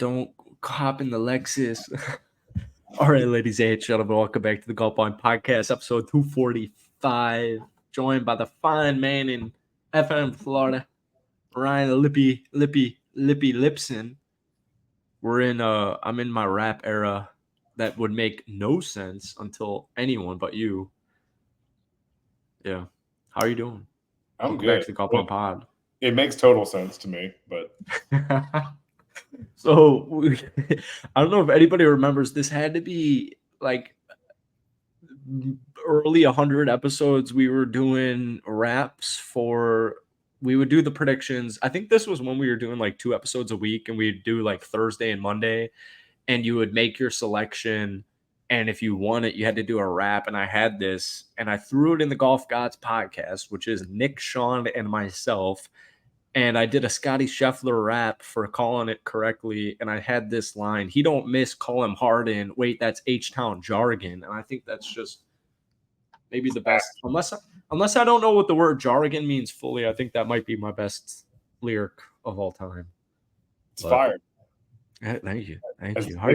don't hop in the Lexus. All right, ladies and gentlemen, welcome back to the Golfballing Podcast, episode 245. Joined by the fine man in FM, Florida, Ryan LippyLipson. I'm in my rap era that would make no sense until anyone but you. Yeah. How are you doing? I'm Welcome good. back to the Golfballing Pod. It makes total sense to me, but So I don't know if anybody remembers, this had to be like early 100 episodes. We were doing raps we would do the predictions. I think this was when we were doing like 2 episodes a week, and we'd do like Thursday and Monday, and you would make your selection, and if you won it, you had to do a rap. And I had this, and I threw it in the Golf Gods podcast, which is Nick, Sean, and myself. And I did a Scotty Scheffler rap for calling it correctly. And I had this line: "He don't miss, call him Harden. Wait, that's H-Town jargon." And I think that's just maybe the best. Unless I don't know what the word jargon means fully, I think that might be my best lyric of all time. It's fire. Thank you. How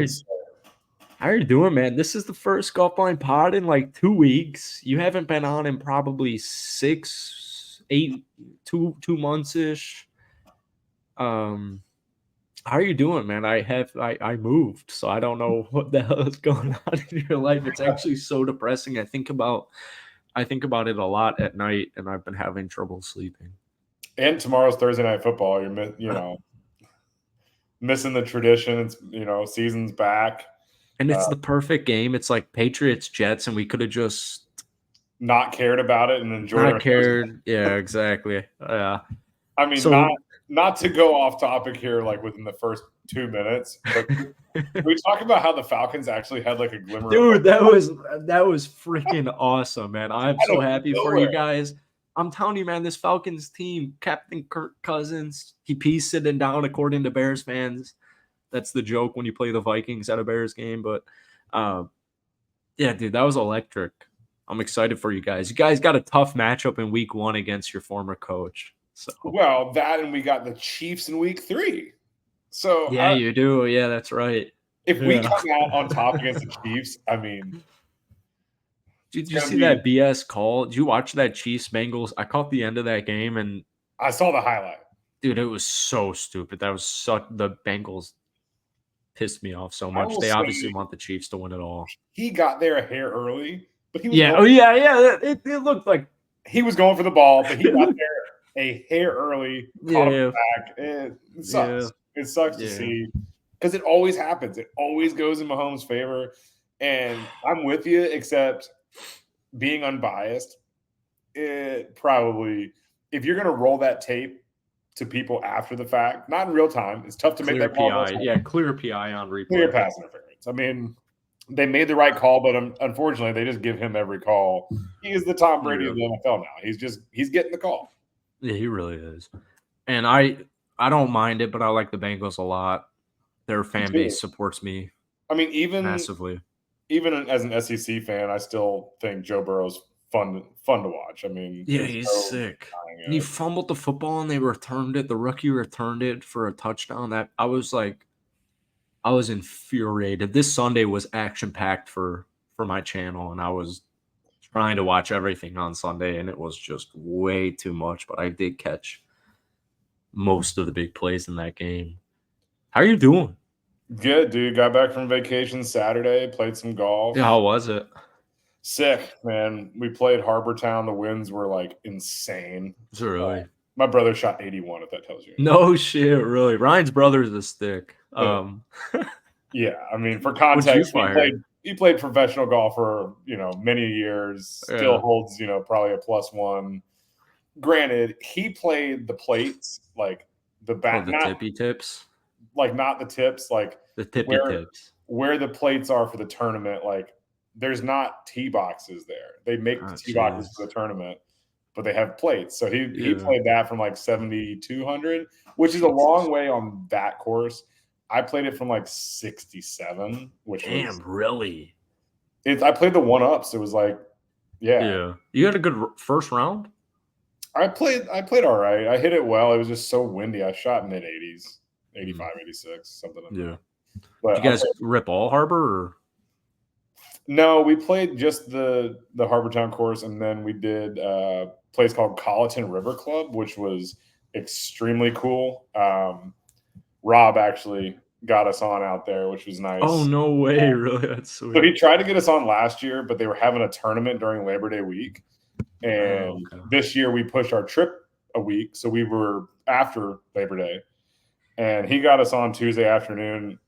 are you doing, man? This is the first Golfballing Pod in like 2 weeks. You haven't been on in probably 2 months ish. How are you doing, man? I moved, so I don't know what the hell is going on in your life. It's actually so depressing. I think about it a lot at night, and I've been having trouble sleeping. And tomorrow's Thursday Night Football. You're missing the tradition. It's season's back, and it's the perfect game. It's like Patriots Jets, and we could have just not cared about it and enjoyed. Not cared. Yeah, exactly. Yeah. I mean, not to go off topic here, like within the first 2 minutes, but we talk about how the Falcons actually had like a glimmer. Dude, that was freaking awesome, man. I'm so happy for you guys. I'm telling you, man, this Falcons team, Captain Kirk Cousins, he pees sitting down according to Bears fans. That's the joke when you play the Vikings at a Bears game. But yeah, dude, that was electric. I'm excited for you guys. You guys got a tough matchup in week 1 against your former coach. So well, that, and we got the Chiefs in week 3. So yeah, you do. Yeah, that's right. If we come out on top against the Chiefs, I mean, did you see that BS call? Did you watch that Chiefs Bengals? I caught the end of that game, and I saw the highlight. Dude, it was so stupid. The Bengals pissed me off so much. They obviously want the Chiefs to win it all. He got there a hair early, but he was It looked like he was going for the ball, but he got there a hair early, caught him back. It sucks. Yeah. It sucks to see, because it always happens. It always goes in Mahomes' favor. And I'm with you, except being unbiased, it probably, if you're going to roll that tape to people after the fact, not in real time, it's tough to make that call. Clear PI on replay. Clear pass interference. I mean, they made the right call, but unfortunately, they just give him every call. He is the Tom Brady of the NFL now. He's getting the call. Yeah, he really is. And I don't mind it, but I like the Bengals a lot. Their fan base supports me. I mean, massively. Even as an SEC fan, I still think Joe Burrow's fun to watch. I mean, he's sick. And he fumbled the football, and they returned it. The rookie returned it for a touchdown. That I was infuriated. This Sunday was action packed for my channel, and I was trying to watch everything on Sunday, and it was just way too much. But I did catch most of the big plays in that game. How are you doing? Good, dude. Got back from vacation Saturday, played some golf. Yeah, how was it? Sick, man. We played Harbor Town. The winds were like insane. Is it really? My brother shot 81, if that tells you. No shit, really. Ryan's brother is a stick. Yeah, I mean, for context, he played professional golf for many years. Still holds probably a +1. Granted, he played the plates, like the back, the tippy tips, like not the tips, like the tippy tips, where the plates are for the tournament. Like, there's not tee boxes there. They make the tee boxes for the tournament, but they have plates. So he played that from like 7,200, which is a long way on that course. I played it from like 67, which was really. I played the 1-ups. It was like, yeah. You had a good first round. I played all right. I hit it well. It was just so windy. I shot mid-80s. 85, 86, something like that. But did you guys rip all Harbor? Or? No, we played just the Harbortown course, and then we did a place called Colleton River Club, which was extremely cool. Rob actually got us on out there, which was nice. Oh, no way. Really? That's sweet. So he tried to get us on last year, but they were having a tournament during Labor Day week. And this year we pushed our trip a week. So we were after Labor Day. And he got us on Tuesday afternoon.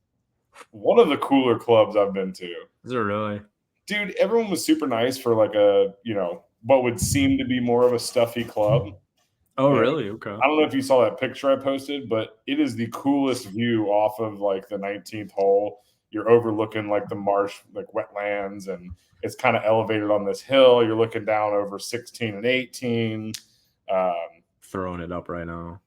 One of the cooler clubs I've been to. Is it really? Dude, everyone was super nice for like a, what would seem to be more of a stuffy club. Oh, really? Okay. I don't know if you saw that picture I posted, but it is the coolest view off of like the 19th hole. You're overlooking like the marsh, like wetlands, and it's kind of elevated on this hill. You're looking down over 16 and 18. Throwing it up right now.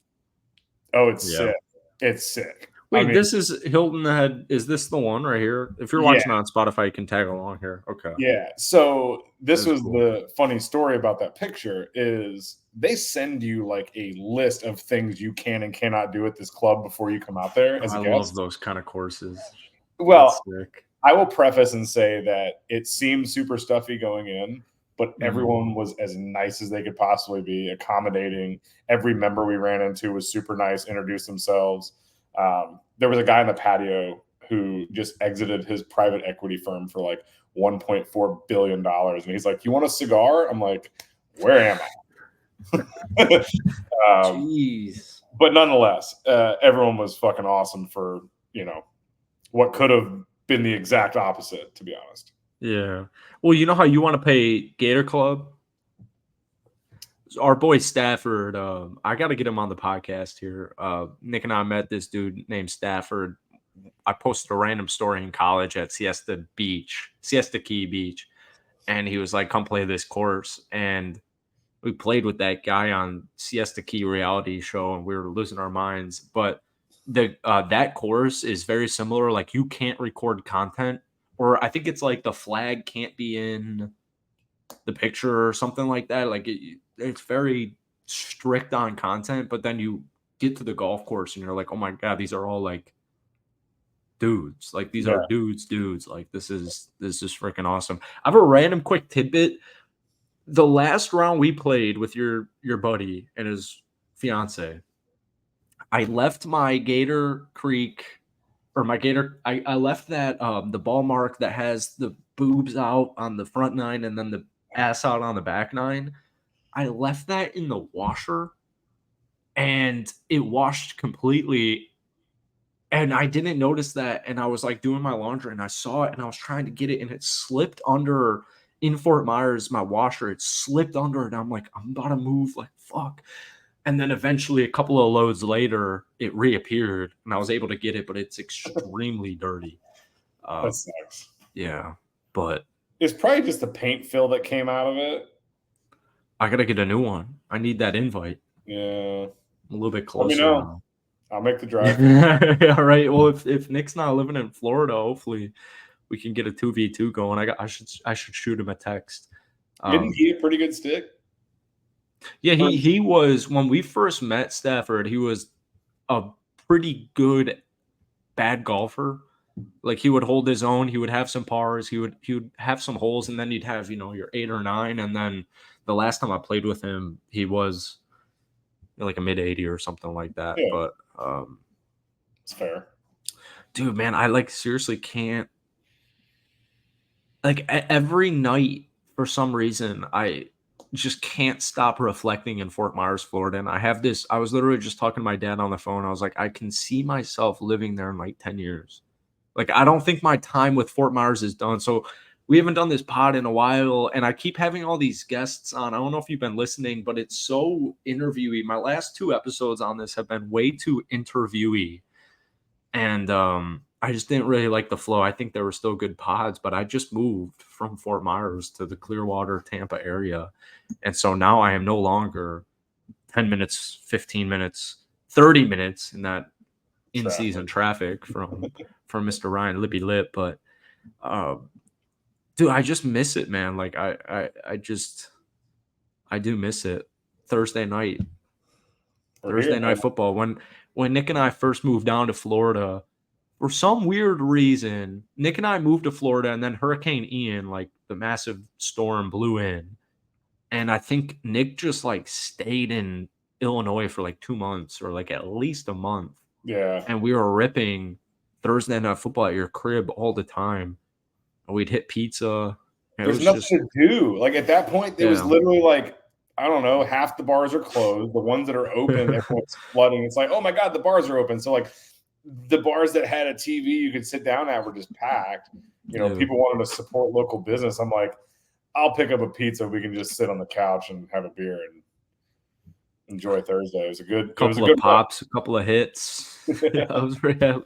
Oh, it's sick. It's sick. Wait, this is Hilton Head. Is this the one right here? If you're watching on Spotify, you can tag along here. Okay. Yeah. So this was cool. The funny story about that picture is they send you like a list of things you can and cannot do at this club before you come out there as a guest. I love those kind of courses. Well, I will preface and say that it seemed super stuffy going in, but everyone was as nice as they could possibly be, accommodating. Every member we ran into was super nice, introduced themselves. There was a guy in the patio who just exited his private equity firm for like $1.4 billion. And he's like, "You want a cigar?" I'm like, "Where am I?" Jeez. But nonetheless, everyone was fucking awesome for, what could have been the exact opposite, to be honest. Yeah. Well, you know how you want to pay Gator Club? Our boy Stafford, I got to get him on the podcast here. Nick and I met this dude named Stafford. I posted a random story in college at Siesta Key Beach. And he was like, "Come play this course." And we played with that guy on Siesta Key reality show, and we were losing our minds. But that course is very similar. Like, you can't record content, or I think it's like the flag can't be in the picture or something like that. Like, it's very strict on content, but then you get to the golf course and you're like, "Oh my God, these are all like dudes. Like, these are dudes. Like, this is freaking awesome." I have a random quick tidbit. The last round we played with your buddy and his fiance, I left my Gator Creek or my Gator. I left that the ball mark that has the boobs out on the front nine and then the ass out on the back nine. I left that in the washer and it washed completely. And I didn't notice that. And I was like doing my laundry and I saw it and I was trying to get it and it slipped under in Fort Myers, my washer. It slipped under and I'm like, I'm about to move, like, fuck. And then eventually a couple of loads later, it reappeared and I was able to get it, but it's extremely dirty. That sucks. Yeah. But it's probably just the paint fill that came out of it. I got to get a new one. I need that invite. Yeah. I'm a little bit closer. Let me know. Now. I'll make the drive. All right. Well, if Nick's not living in Florida, hopefully we can get a 2v2 going. I should shoot him a text. Isn't he a pretty good stick? Yeah, he was, when we first met Stafford, he was a pretty good bad golfer. Like, he would hold his own, he would have some pars, he would have some holes, and then you'd have, your 8 or 9, and then the last time I played with him, he was like a mid-80 or something like that. Yeah. But it's fair. Dude, man, I seriously can't, every night for some reason I just can't stop reflecting in Fort Myers, Florida. And I was literally just talking to my dad on the phone. I was like, I can see myself living there in like 10 years. Like, I don't think my time with Fort Myers is done. So we haven't done this pod in a while, and I keep having all these guests on. I don't know if you've been listening, but it's so interviewee. My last 2 episodes on this have been way too interviewee. And I just didn't really like the flow. I think there were still good pods, but I just moved from Fort Myers to the Clearwater, Tampa area. And so now I am no longer 10 minutes, 15 minutes, 30 minutes in that in-season traffic from Mr. Ryan LippyLip. But dude, I just miss it, man. Like, I do miss it. Thursday night football. when Nick and I first moved down to Florida, for some weird reason, Nick and I moved to Florida, and then Hurricane Ian, like the massive storm, blew in. And I think Nick just like stayed in Illinois for like 2 months or like at least a month. Yeah. And we were ripping Thursday night football at your crib all the time. And we'd hit pizza. There's nothing to do. Like at that point, it was literally like, I don't know, half the bars are closed. The ones that are open, everyone's flooding. It's like, oh my God, the bars are open. So like the bars that had a TV you could sit down at were just packed. You know, people wanted to support local business. I'm like, I'll pick up a pizza. We can just sit on the couch and have a beer and enjoy Thursday. It was a good couple of pops, a couple of hits. Yeah, I was very, and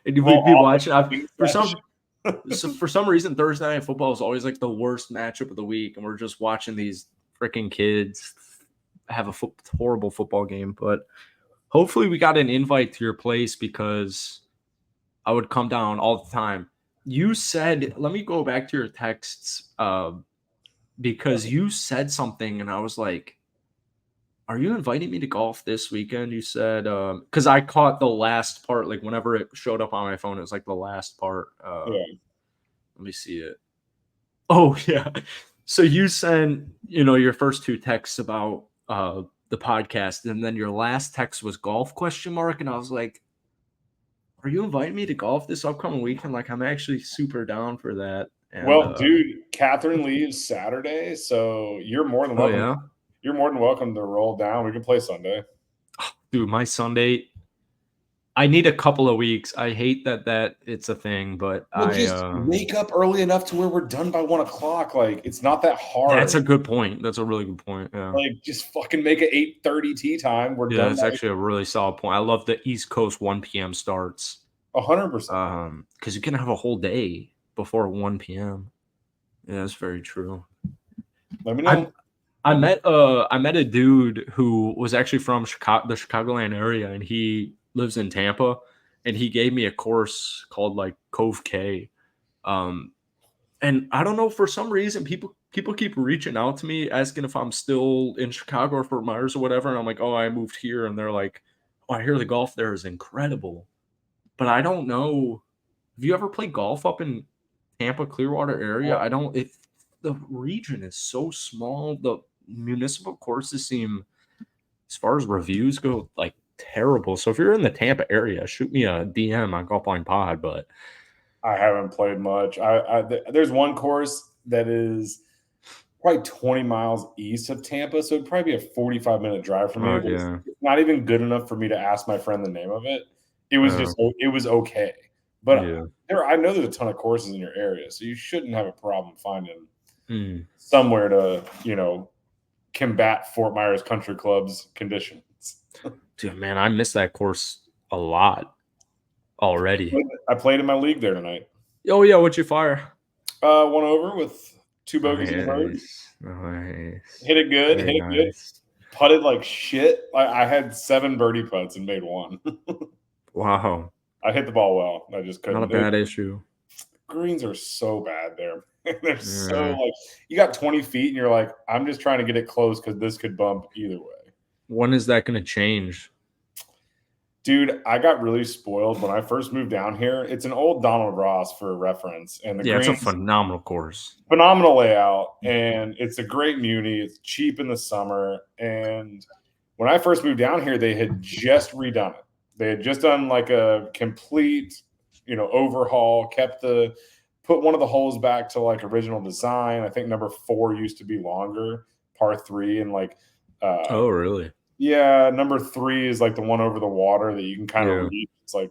we'd be watching. For some reason, Thursday night football is always like the worst matchup of the week, and we're just watching these freaking kids have a horrible football game. But hopefully, we got an invite to your place because I would come down all the time. You said, let me go back to your texts because you said something, and I was like, are you inviting me to golf this weekend? You said, because I caught the last part, like whenever it showed up on my phone, it was like the last part. Let me see it. Oh, yeah. So you sent, your first 2 texts about the podcast, and then your last text was golf ? And I was like, are you inviting me to golf this upcoming weekend? Like, I'm actually super down for that. And, well, dude, Catherine leaves Saturday, so you're more than welcome. Yeah? You're more than welcome to roll down. We can play Sunday. Dude, my Sunday, I need a couple of weeks. I hate that it's a thing, but just wake up early enough to where we're done by 1 o'clock. Like, it's not that hard. That's a good point. That's a really good point. Yeah. Like, just fucking make it 8:30 tee time. We're done. That's actually a really solid point. I love the East Coast 1 p.m. starts. 100%. Because you can have a whole day before 1 p.m. Yeah, that's very true. Let me know. I met a dude who was actually from the Chicagoland area, and he lives in Tampa, and he gave me a course called like Cove K. And I don't know, for some reason people keep reaching out to me asking if I'm still in Chicago or Fort Myers or whatever, and I'm like, oh, I moved here, and they're like, oh, I hear the golf there is incredible, but I don't know. Have you ever played golf up in Tampa, Clearwater area? I don't. The region is so small. The municipal courses seem, as far as reviews go, like terrible. So if you're in the Tampa area, shoot me a DM on Golfballing Pod. But I haven't played much. There's one course that is probably 20 miles east of Tampa, so it'd probably be a 45-minute drive for me. It's not even good enough for me to ask my friend the name of it. It was it was okay. But I know there's a ton of courses in your area, so you shouldn't have a problem finding somewhere to, combat Fort Myers Country Club's conditions. Dude, man, I miss that course a lot already. I played in my league there tonight. Oh, yeah. What'd you fire? 1 over with 2 bogeys and a bird. Nice. Hit it good. Good. Putted like shit. I had 7 birdie putts and made 1. Wow. I hit the ball well. I just couldn't. Not a bad issue. Greens are so bad there. They're so like, you got 20 feet and you're like, I'm just trying to get it close because this could bump either way. When is that going to change? Dude, I got really spoiled when I first moved down here. It's an old Donald Ross for reference. And it's a phenomenal course. Phenomenal layout. And it's a great muni. It's cheap in the summer. And when I first moved down here, they had just redone it. They had just done like a complete, overhaul, put one of the holes back to like original design. I think number 4 used to be longer, par 3, and like oh, really? Yeah, number 3 is like the one over the water that you can kind of reach. It's like,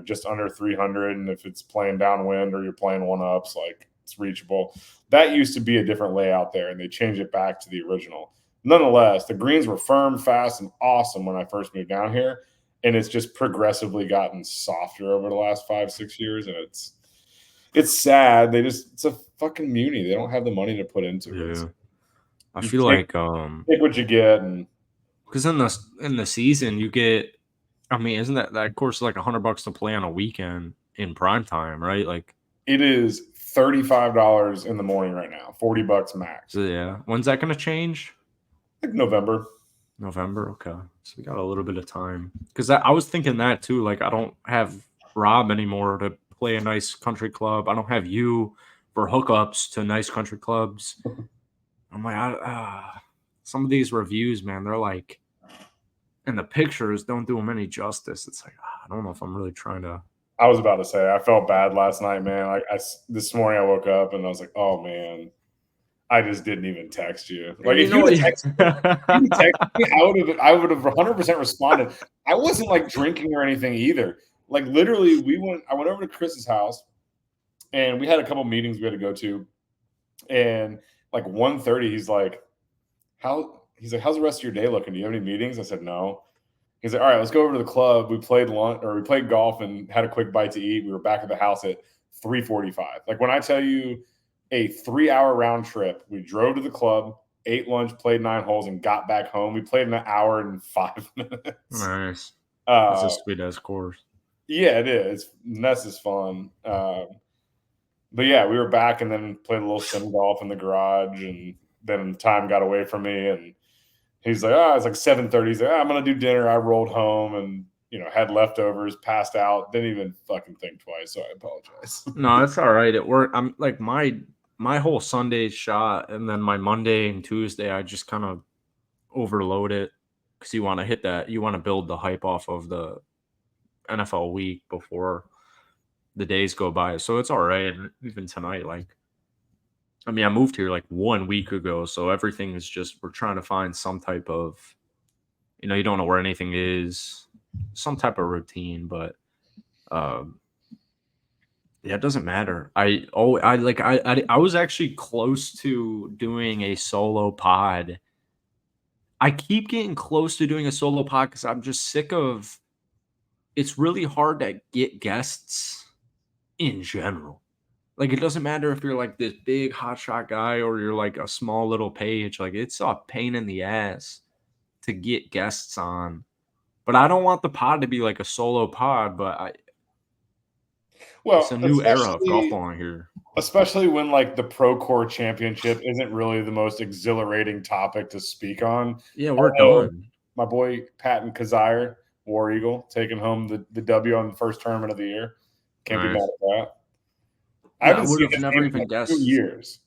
just under 300, and if it's playing downwind or you're playing 1-ups, like it's reachable. That used to be a different layout there, and they changed it back to the original. Nonetheless, the greens were firm, fast, and awesome when I first moved down here, and it's just progressively gotten softer over the last 5-6 years, and it's sad. It's a fucking muni. They don't have the money to put into it. I feel like take what you get, and because in the season you get, I mean, isn't that course like $100 to play on a weekend in prime time, right? Like it is $35 in the morning right now, $40 max. So when's that going to change? Like November. November, okay. So we got a little bit of time. Because I was thinking that too. Like, I don't have Rob anymore to play a nice country club. I don't have you for hookups to nice country clubs. I'm like, some of these reviews, man, they're like, and the pictures don't do them any justice. It's like, I don't know if I'm really trying to. I was about to say, I felt bad last night, man. This morning I woke up and I was like, oh man, I just didn't even text you. Like, if you would have texted me, I would have 100% responded. I wasn't like drinking or anything either. Like, literally, I went over to Chris's house and we had a couple meetings we had to go to. And like 1:30, he's like, how's the rest of your day looking? Do you have any meetings? I said, no. He's like, all right, let's go over to the club. We played golf and had a quick bite to eat. We were back at the house at 3:45. Like, when I tell you a 3-hour round trip, we drove to the club, ate lunch, played 9 holes, and got back home. We played an hour and 5 minutes. Nice. That's a sweet ass course. Yeah, it is. This is fun. But yeah, we were back and then played a little sim golf in the garage, and then time got away from me. And he's like, it's like 7:30. He's like, I'm gonna do dinner. I rolled home and had leftovers, passed out, didn't even fucking think twice. So I apologize. No, it's all right. It worked. I'm like my whole Sunday shot, and then my Monday and Tuesday, I just kind of overload it because you want to hit that. You want to build the hype off of the NFL week before the days go by. So it's all right. And even tonight, like, I mean, I moved here like 1 week ago, so everything is just we're trying to find some type of, you don't know where anything is, some type of routine, but yeah, it doesn't matter. I was actually close to doing a solo pod. I keep getting close to doing a solo pod because I'm just sick of. It's really hard to get guests in general. Like, it doesn't matter if you're like this big hotshot guy or you're like a small little page. Like, it's a pain in the ass to get guests on. But I don't want the pod to be like a solo pod. But it's a new era of golfballing here. Especially when like the Pro Core Championship isn't really the most exhilarating topic to speak on. Yeah, we're done. My boy Patton Kazire, War Eagle, taking home the W on the first tournament of the year. Can't be mad at that. I would have never even guessed. 2 years.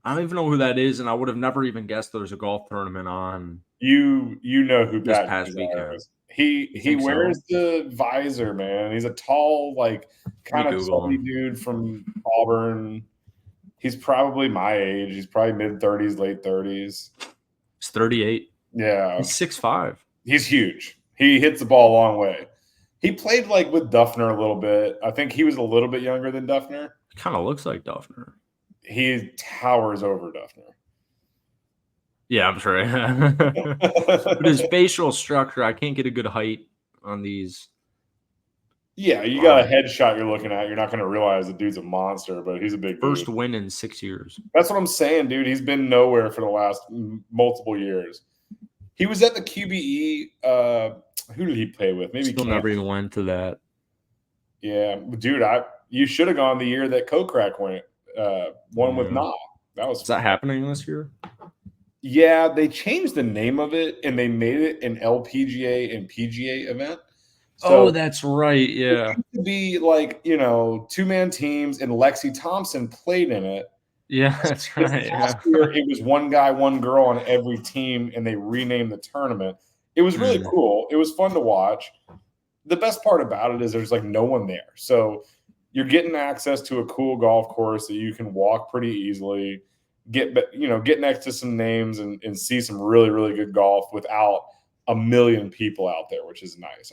I don't even know who that is, and I would have never even guessed there's a golf tournament on. You know who this Patton past Kazire weekend is. He wears the visor, man. He's a tall, like, kind of chubby dude from Auburn. He's probably my age. He's probably mid-30s, late 30s. He's 38. Yeah. He's 6'5". He's huge. He hits the ball a long way. He played like with Duffner a little bit. I think he was a little bit younger than Duffner. Kind of looks like Duffner. He towers over Duffner. Yeah, I'm sure. But his facial structure, I can't get a good height on these. Yeah, you got a headshot you're looking at. You're not going to realize the dude's a monster, but he's a big first dude. win in 6 years. That's what I'm saying, dude. He's been nowhere for the last multiple years. He was at the QBE. Who did he play with? Maybe still never even went to that. Yeah, dude, you should have gone the year that Kokrak went. One with Nah. Is that happening this year? Yeah, they changed the name of it and they made it an LPGA and PGA event. So that's right. Yeah, it used to be like 2-man teams, and Lexi Thompson played in it. Yeah, that's right. Last year, it was one guy, one girl on every team, and they renamed the tournament. It was really cool. It was fun to watch. The best part about it is there's like no one there, so you're getting access to a cool golf course that you can walk pretty easily. Get next to some names and see some really, really good golf without a million people out there, which is nice.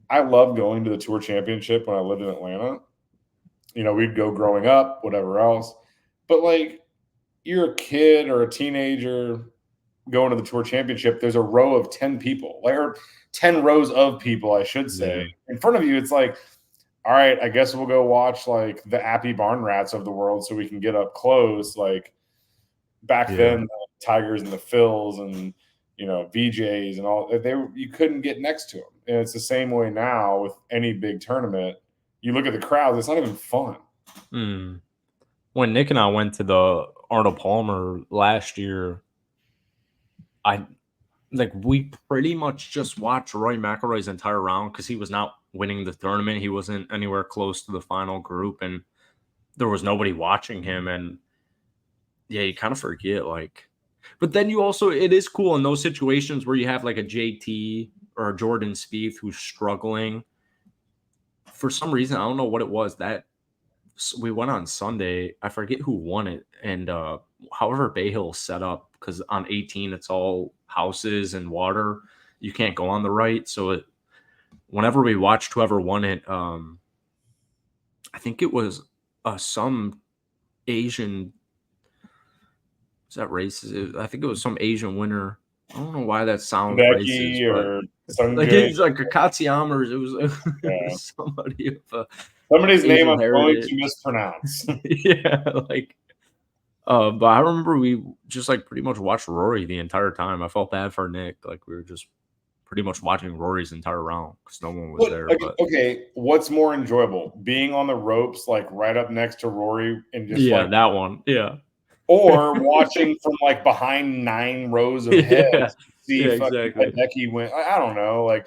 I love going to the Tour Championship when I lived in Atlanta. We'd go growing up, whatever else. But like, you're a kid or a teenager going to the Tour Championship, there's a row of 10 people, or 10 rows of people, I should say, in front of you. It's like, all right, I guess we'll go watch like the Appy Barn Rats of the world so we can get up close. Like back then, the Tigers and the Phils and VJs and all, you couldn't get next to them. And it's the same way now with any big tournament. You look at the crowds, it's not even fun. When Nick and I went to the Arnold Palmer last year, like we pretty much just watched Rory McIlroy's entire round because he was not winning the tournament. He wasn't anywhere close to the final group, and there was nobody watching him. And yeah, you kind of forget, like, but then you also, it is cool in those situations where you have like a JT or a Jordan Spieth who's struggling. For some reason, I don't know what it was, that we went on Sunday. I forget who won it, and however Bay Hill set up, because on 18 it's all houses and water. You can't go on the right, so whenever we watched whoever won it, I think it was some Asian. Is that racist? I think it was some Asian winner. I don't know why that sounds Becky racist, or but like it's like a Katsuyama. It was somebody of somebody's Asian name I'm heritage. going to mispronounce. Yeah, like. But I remember we just like pretty much watched Rory the entire time. I felt bad for Nick. Like we were just pretty much watching Rory's entire round because no one was there. But okay, what's more enjoyable? Being on the ropes, like right up next to Rory and just yeah, that one. Yeah. Or watching from like behind 9 rows of heads to see fucking Hideki win. I don't know. Like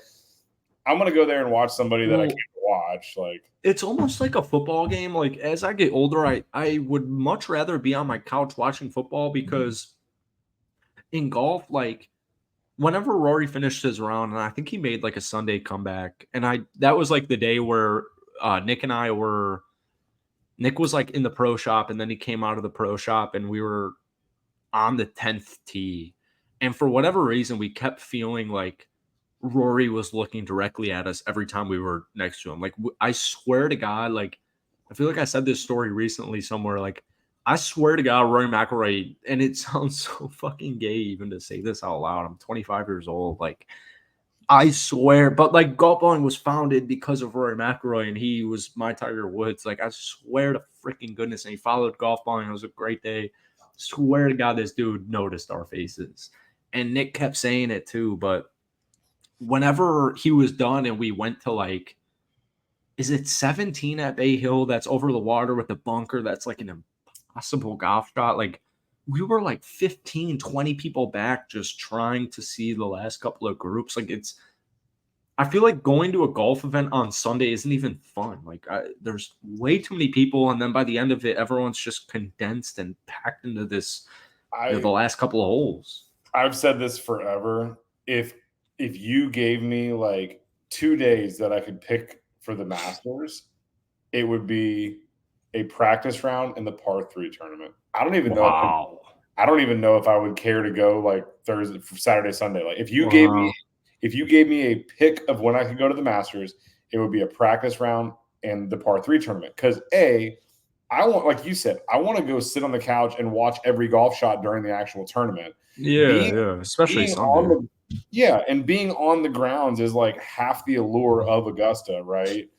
I'm gonna go there and watch somebody that I can't watch. Like it's almost like a football game. Like as I get older, I would much rather be on my couch watching football, because in golf, like whenever Rory finished his round, and I think he made like a Sunday comeback, and that was like the day where Nick was like in the pro shop, and then he came out of the pro shop, and we were on the 10th tee, and for whatever reason, we kept feeling like Rory was looking directly at us every time we were next to him. Like I swear to God, like I feel like I said this story recently somewhere. Like I swear to God, Rory McIlroy, and it sounds so fucking gay even to say this out loud. I'm 25 years old. Like I swear, but like Golfballing was founded because of Rory McIlroy, and he was my Tiger Woods. Like I swear to freaking goodness, and he followed Golfballing. It was a great day. Swear to God, this dude noticed our faces, and Nick kept saying it too. But whenever he was done, and we went to like, is it 17 at Bay Hill? That's over the water with the bunker. That's like an impossible golf shot. Like we were like 15, 20 people back just trying to see the last couple of groups. Like I feel like going to a golf event on Sunday isn't even fun. Like there's way too many people. And then by the end of it, everyone's just condensed and packed into this, the last couple of holes. I've said this forever. If you gave me like 2 days that I could pick for the Masters, it would be a practice round in the par 3 tournament. I don't even know. I don't even know if I would care to go like Thursday, Saturday, Sunday. Like if you gave me a pick of when I could go to the Masters, it would be a practice round and the par 3 tournament. Because I want, like you said, I want to go sit on the couch and watch every golf shot during the actual tournament. Yeah, especially Sunday. And being on the grounds is like half the allure of Augusta, right?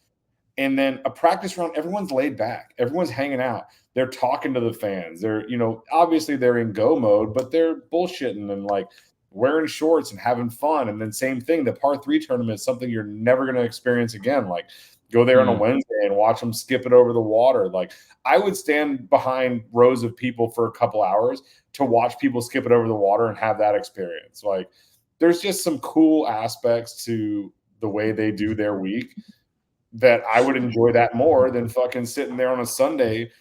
And then a practice round, everyone's laid back. Everyone's hanging out. They're talking to the fans. They're, obviously they're in go mode, but they're bullshitting and like wearing shorts and having fun. And then same thing, the par 3 tournament is something you're never going to experience again. Like go there on a Wednesday and watch them skip it over the water. Like I would stand behind rows of people for a couple hours to watch people skip it over the water and have that experience. Like there's just some cool aspects to the way they do their week that I would enjoy that more than fucking sitting there on a Sunday,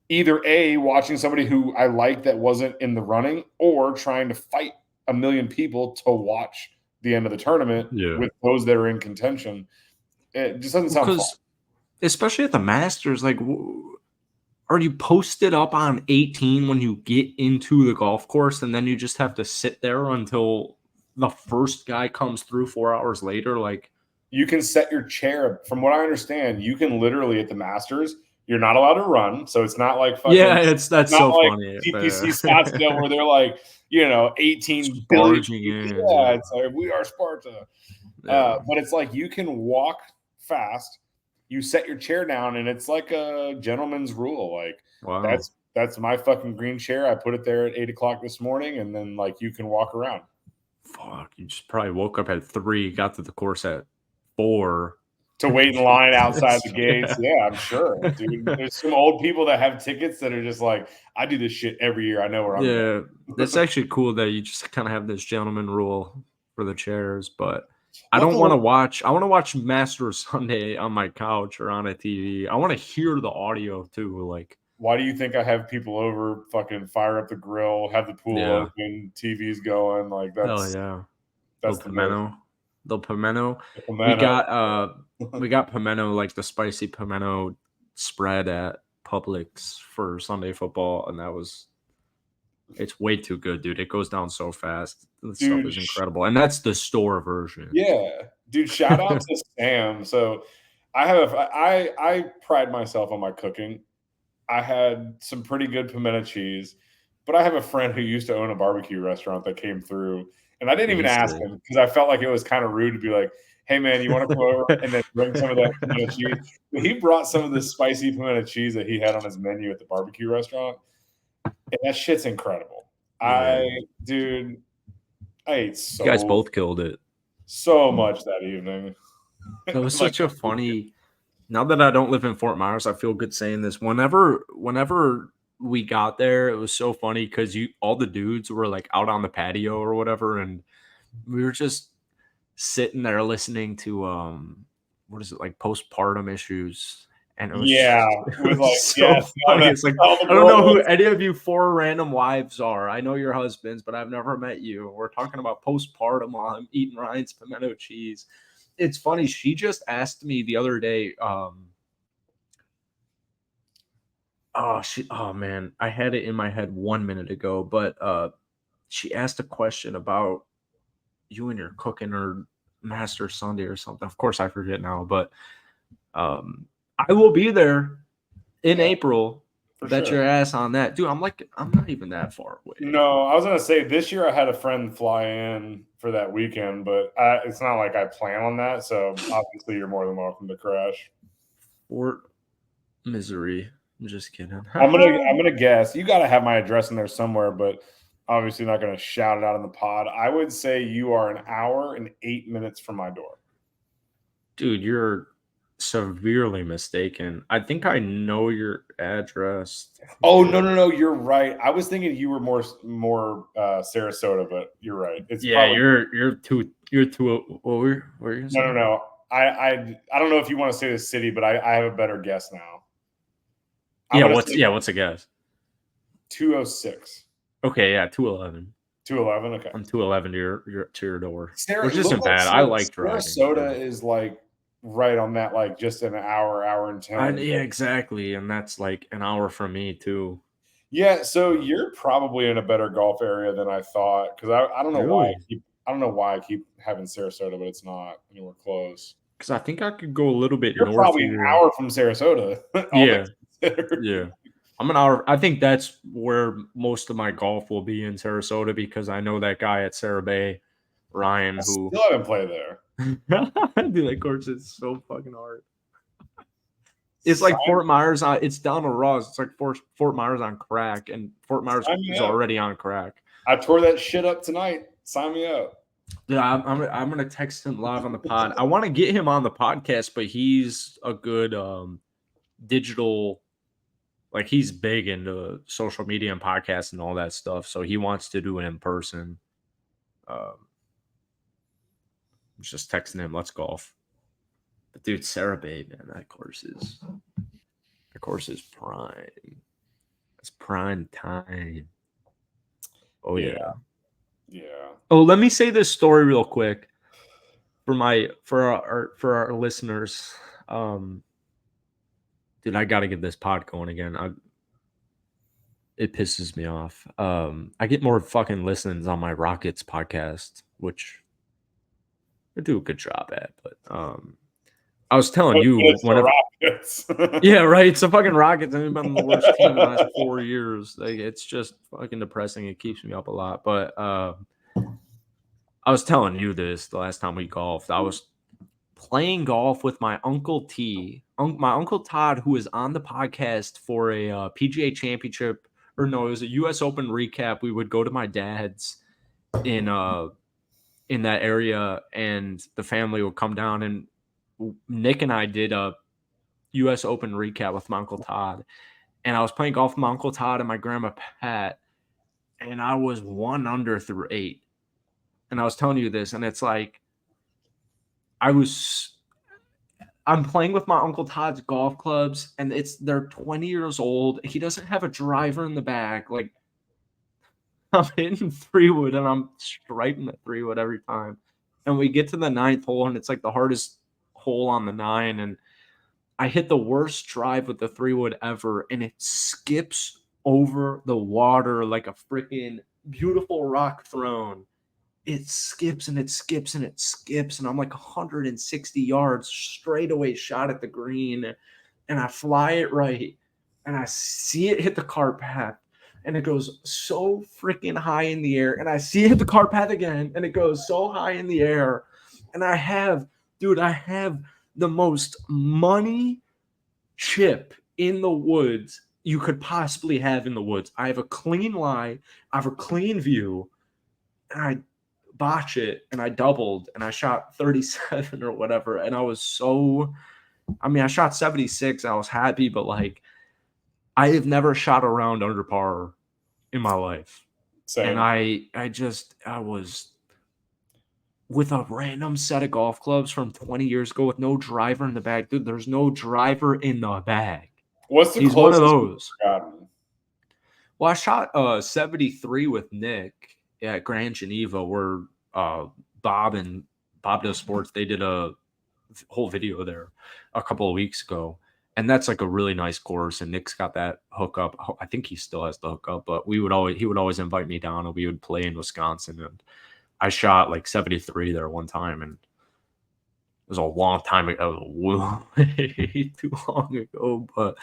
either watching somebody who I like that wasn't in the running, or trying to fight a million people to watch the end of the tournament with those that are in contention. It just doesn't sound fun. Especially at the Masters, like, are you posted up on 18 when you get into the golf course, and then you just have to sit there until the first guy comes through 4 hours later? Like, you can set your chair. From what I understand, you can literally at the Masters, you're not allowed to run, so it's not like fucking. Yeah, that's so like funny. TPC Scottsdale where they're like 18 billion. Yeah, it's like we are Sparta. But it's like you can walk fast. You set your chair down, and it's like a gentleman's rule. Like that's my fucking green chair. I put it there at 8 o'clock this morning, and then like you can walk around. Fuck, you just probably woke up at 3, got to the course at 4, to wait in line outside the gates. Yeah, I'm sure, dude. There's some old people that have tickets that are just like, I do this shit every year. I know where I'm going. That's actually cool that you just kind of have this gentleman rule for the chairs, but I don't Luckily, want to watch. I want to watch Masters Sunday on my couch or on a TV. I want to hear the audio too. Like, why do you think I have people over? Fucking fire up the grill, have the pool yeah, open, TV's going. Like hell yeah, that's the most. the pimento. Pimento. We got pimento, like the spicy pimento spread at Publix for Sunday football, and it's way too good, dude. It goes down so fast. This stuff is incredible, and that's the store version. Yeah, dude. Shout out to Sam. So I pride myself on my cooking. I had some pretty good pimento cheese, but I have a friend who used to own a barbecue restaurant that came through, and I didn't even ask him because I felt like it was kind of rude to be like, "Hey, man, you want to come over and then bring some of that pimento cheese?" But he brought some of this spicy pimento cheese that he had on his menu at the barbecue restaurant, and that shit's incredible. Yeah. Dude, I ate You guys both killed it so much that evening. That was such a funny. Now that I don't live in Fort Myers, I feel good saying this. Whenever we got there, it was so funny because all the dudes were like out on the patio or whatever, and we were just sitting there listening to what is it, like postpartum issues, and it was with like so funny. It's like, I don't know who any of you 4 random wives are. I know your husbands, but I've never met you. We're talking about postpartum while I'm eating Ryan's pimento cheese. It's funny. She just asked me the other day. Oh man, I had it in my head 1 minute ago, but she asked a question about you and your cooking or Master Sunday or something. Of course, I forget now, but I will be there in April. Bet your ass on that, dude. I'm not even that far away. No, I was gonna say this year I had a friend fly in for that weekend, but it's not like I plan on that. So obviously, you're more than welcome to crash. Fort Misery. I'm just kidding. I'm gonna guess. You got to have my address in there somewhere, but obviously not gonna shout it out on the pod. I would say you are an hour and 8 minutes from my door. Dude, you're severely mistaken. I think I know your address. Oh no, you're right. I was thinking you were more Sarasota, but you're right. It's you're too. What were you saying? No. I don't know if you want to say the city, but I have a better guess now. What's a guess? 206. Okay, yeah, 211. 211. Okay, I'm 211 to your door, which isn't bad. I like driving. Sarasota is like right on that, like just an hour and 10. Yeah, exactly, and that's like an hour from me too. Yeah, so you're probably in a better golf area than I thought because I don't know why I keep having Sarasota, but it's not anywhere close. Because I think I could go a little bit You're north. Probably an hour from Sarasota. Yeah. I'm an hour. I think that's where most of my golf will be, in Sarasota, because I know that guy at Sarah Bay, Ryan, who still haven't played there. Dude, that course is so fucking hard. It's like Fort Myers it's down to Ross. It's like Fort Myers on crack, and Fort Myers is already on crack. I tore that shit up tonight. Sign me up. Yeah, I'm gonna text him live on the pod. I want to get him on the podcast, but he's a good digital, like he's big into social media and podcasts and all that stuff. So he wants to do it in person. Just texting him, let's golf. But dude, Sarah Bay, man, that course is prime. It's prime time. Oh yeah. Oh, let me say this story real quick for our listeners. Dude, I gotta get this pod going again. It pisses me off. I get more fucking listens on my Rockets podcast, which I do a good job at, but I was telling you whenever. Yeah, right. It's the fucking Rockets. They've been the worst team in the last 4 years. Like, it's just fucking depressing. It keeps me up a lot. But I was telling you this the last time we golfed. I was playing golf with my Uncle T, my Uncle Todd, who was on the podcast for a PGA Championship, or no, it was a U.S. Open recap. We would go to my dad's in that area, and the family would come down and Nick and I did a U.S. Open recap with my Uncle Todd, and I was playing golf with my Uncle Todd and my grandma Pat, and I was 1 under through 8. And I was telling you this, and it's like I'm playing with my Uncle Todd's golf clubs, and they're 20 years old. He doesn't have a driver in the bag. Like, I'm hitting 3-wood, and I'm striping the 3-wood every time. And we get to the 9th hole, and it's like the hardest hole on the 9, and I hit the worst drive with the 3-wood ever, and it skips over the water like a freaking beautiful rock throne. It skips and it skips and it skips, and I'm like 160 yards straight away shot at the green, and I fly it right, and I see it hit the cart path, and it goes so freaking high in the air, and I see it hit the cart path again, and it goes so high in the air, and I have the most money chip in the woods you could possibly have in the woods. I have a clean lie, I have a clean view, and I botch it, and I doubled, and I shot 37 or whatever, and I shot 76. I was happy, but like, I have never shot around under par in my life. Same. And I was with a random set of golf clubs from 20 years ago with no driver in the bag. Dude, there's no driver in the bag. What's the He's closest one of those. Gotten? Well, I shot 73 with Nick at Grand Geneva, where Bob Does Sports, they did a whole video there a couple of weeks ago. And that's like a really nice course, and Nick's got that hookup. I think he still has the hookup, but he would always invite me down, and we would play in Wisconsin. And I shot like 73 there one time, and it was a long time ago, way too long ago. But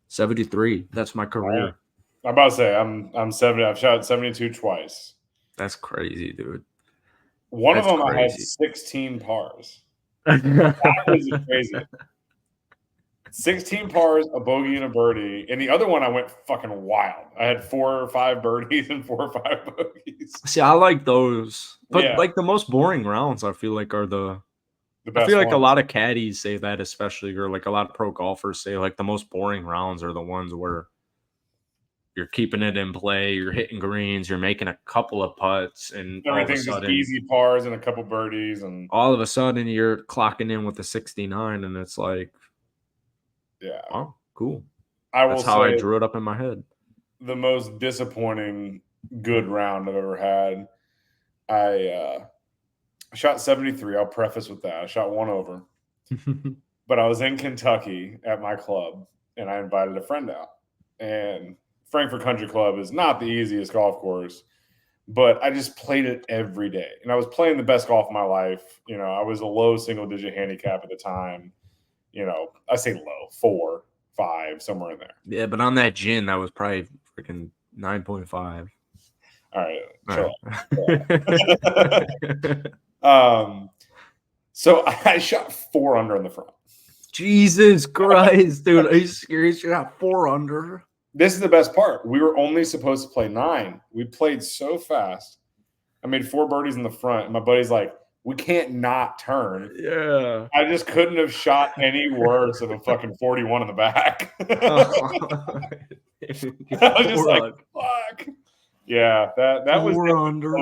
73, that's my career. Right. I'm about to say I'm 70. I've shot 72 twice. That's crazy, dude. One of them I had 16 pars. That was crazy. 16 pars, a bogey, and a birdie. And the other one, I went fucking wild. I had 4 or 5 birdies and 4 or 5 bogeys. See, I like those. But like the most boring rounds, I feel like, are the best. I feel like a lot of caddies say that, especially, or like a lot of pro golfers say, like, the most boring rounds are the ones where you're keeping it in play, you're hitting greens, you're making a couple of putts, and everything's just easy pars and a couple birdies, and all of a sudden you're clocking in with a 69, and it's like, yeah, oh, cool. That's how I drew it up in my head. The most disappointing good round I've ever had. I shot 73. I'll preface with that. I shot 1 over. But I was in Kentucky at my club, and I invited a friend out. And Frankfort Country Club is not the easiest golf course, but I just played it every day. And I was playing the best golf of my life. You know, I was a low single-digit handicap at the time. You know, I say low, 4, 5, somewhere in there. Yeah, but on that gin, that was probably freaking 9.5. All right. So I shot 4 under in the front. Jesus Christ, dude. Are you serious? You got 4 under? This is the best part. We were only supposed to play 9. We played so fast. I made 4 birdies in the front, and my buddy's like, we can't not turn. Yeah. I just couldn't have shot any worse of a fucking 41 in the back. I was just like, fuck. Yeah, that was under.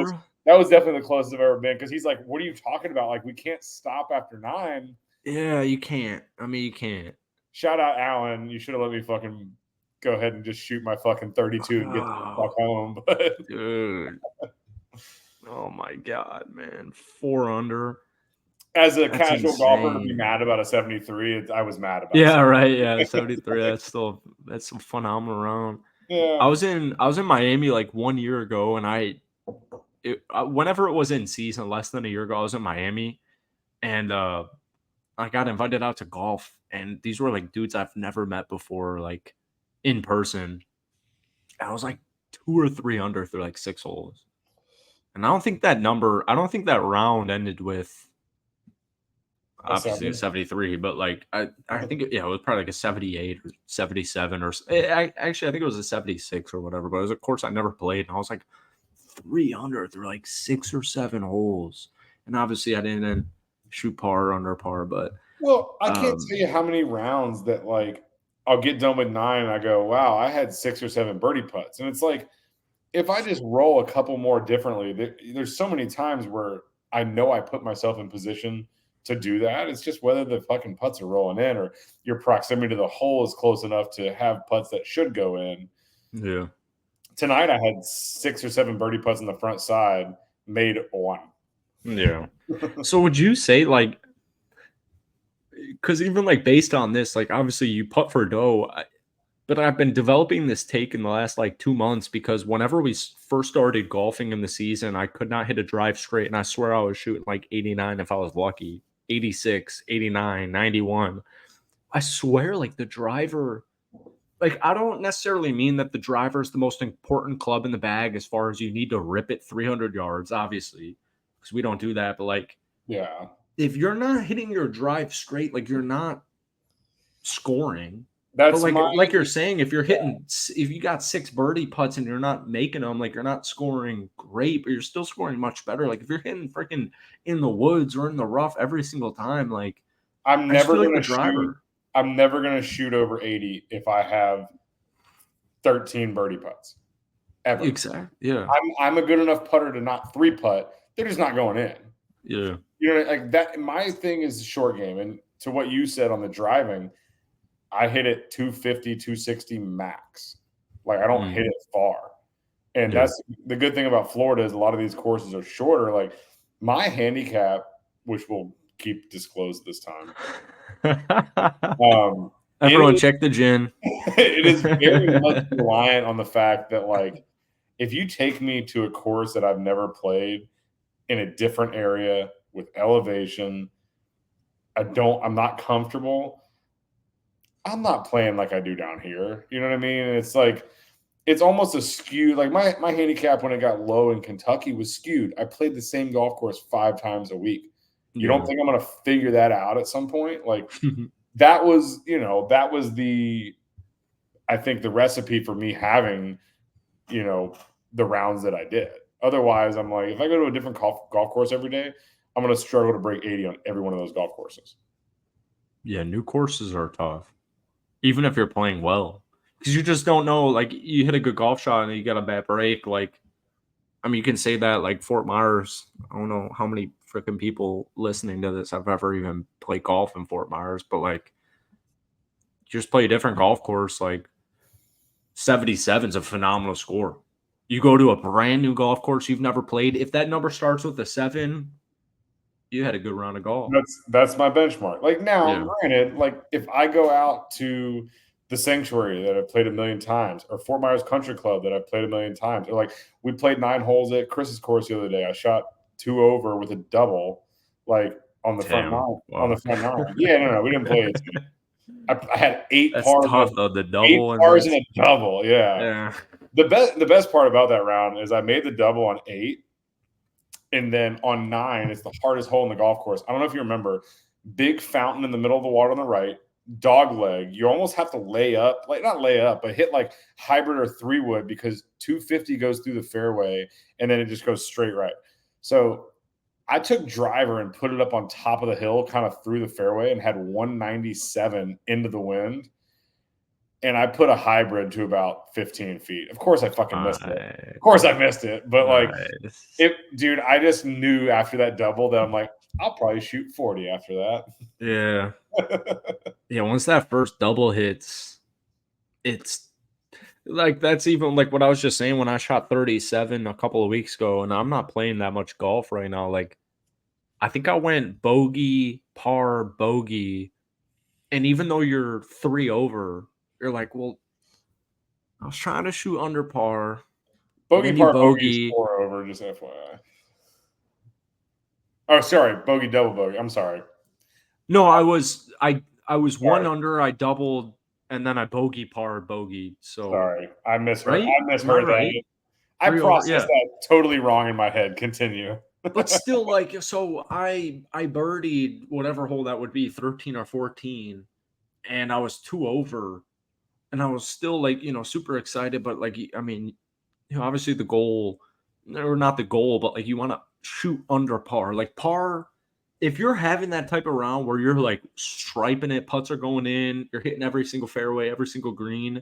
That was definitely the closest I've ever been, because he's like, what are you talking about? Like, we can't stop after 9. Yeah, you can't. I mean, you can't. Shout out Alan. You should have let me fucking go ahead and just shoot my fucking 32 and get the fuck home. But dude. Oh my God, man. 4 under. As a casual golfer, to be mad about a 73, I was mad about it. Yeah, right. Yeah, 73. That's a phenomenal round. Yeah. I was in Miami like 1 year ago, and whenever it was in season, less than a year ago, I was in Miami, and I got invited out to golf, and these were like dudes I've never met before, like in person. And I was like 2 or 3 under through like 6 holes. And I don't think that round ended with obviously a 73, but like I think it was probably like a 78 or 77 or actually I think it was a 76 or whatever. But it was a course I never played, and I was like 3 under through like 6 or 7 holes. And obviously I didn't shoot par or under par, but Well, I can't tell you how many rounds that like I'll get done with 9 and I go, wow, I had 6 or 7 birdie putts. And it's like, if I just roll a couple more differently, there's so many times where I know I put myself in position to do that. It's just whether the fucking putts are rolling in or your proximity to the hole is close enough to have putts that should go in. Yeah. Tonight I had 6 or 7 birdie putts on the front side, made 1. Yeah. So would you say like, because even like based on this, like obviously you putt for dough, but I've been developing this take in the last like 2 months because whenever we first started golfing in the season, I could not hit a drive straight. And I swear I was shooting like 89 if I was lucky, 86, 89, 91. I swear like the driver, like I don't necessarily mean that the driver is the most important club in the bag as far as you need to rip it 300 yards, obviously, because we don't do that. But like, yeah, if you're not hitting your drive straight, like you're not scoring. that's But my like you're saying, if you're hitting, if you got 6 birdie putts and you're not making them, like you're not scoring great, but you're still scoring much better. Like if you're hitting freaking in the woods or in the rough every single time, like I'm I just never feel like going the to shoot. driver. I'm never going to shoot over 80 if I have 13 birdie putts ever. Exactly. Yeah. I'm a good enough putter to not 3 putt. They're just not going in. Yeah. You know, like that. My thing is the short game. And to what you said on the driving, I hit it 250, 260 max. Like I don't hit it far. And that's the good thing about Florida is a lot of these courses are shorter. Like my handicap, which we'll keep disclosed this time. Everyone check the gin. It is very much reliant on the fact that like if you take me to a course that I've never played in a different area with elevation, I'm not comfortable. I'm not playing like I do down here. You know what I mean? And it's like it's almost a skew. Like my handicap when it got low in Kentucky was skewed. I played the same golf course 5 times a week. You don't think I'm going to figure that out at some point? Like that was I think the recipe for me having, the rounds that I did. Otherwise, I'm like, if I go to a different golf course every day, I'm going to struggle to break 80 on every one of those golf courses. Yeah, new courses are tough, even if you're playing well, because you just don't know. Like, you hit a good golf shot and you got a bad break. Like, I mean, you can say that like Fort Myers. I don't know how many freaking people listening to this have ever even played golf in Fort Myers, but like, you just play a different golf course. Like, 77 is a phenomenal score. You go to a brand new golf course you've never played. If that number starts with a 7, you had a good round of golf. That's my benchmark. Like now, granted, like if I go out to the Sanctuary that I've played a million times, or Fort Myers Country Club that I've played a million times, or like we played 9 holes at Chris's course the other day. I shot 2 over with a double, like on the front 9. Wow. On the front 9. Yeah, no, we didn't play it. I had 8 That's pars. Tough, though, the double 8 pars and a double. Yeah. The best part about that round is I made the double on 8. And then on 9, it's the hardest hole in the golf course. I don't know if you remember, big fountain in the middle of the water on the right, dog leg. You almost have to lay up, like not lay up, but hit like hybrid or 3-wood because 250 goes through the fairway and then it just goes straight right. So I took driver and put it up on top of the hill, kind of through the fairway, and had 197 into the wind. And I put a hybrid to about 15 feet. Of course, I fucking missed it. Of course, I missed it. But dude, I just knew after that double that I'm like, I'll probably shoot 40 after that. Yeah. Yeah. Once that first double hits, it's like that's even like what I was just saying when I shot 37 a couple of weeks ago, and I'm not playing that much golf right now. Like, I think I went bogey, par, bogey. And even though you're 3 over, you're like, well, I was trying to shoot under par. Bogey, par, bogey, 4 over, just FYI. Oh, sorry, bogey, double bogey. I'm sorry. No, I was 1 under. I doubled, and then I bogey, par, bogey. So sorry, I misheard. Right? I misheard that. Right? I processed that totally wrong in my head. Continue. But still, like, so I birdied whatever hole that would be, 13 or 14, and I was 2 over, and I was still like, super excited. But like, I mean, obviously the goal, or not the goal, but like you want to shoot under par. Like par if you're having that type of round where you're like striping it, putts are going in, you're hitting every single fairway, every single green,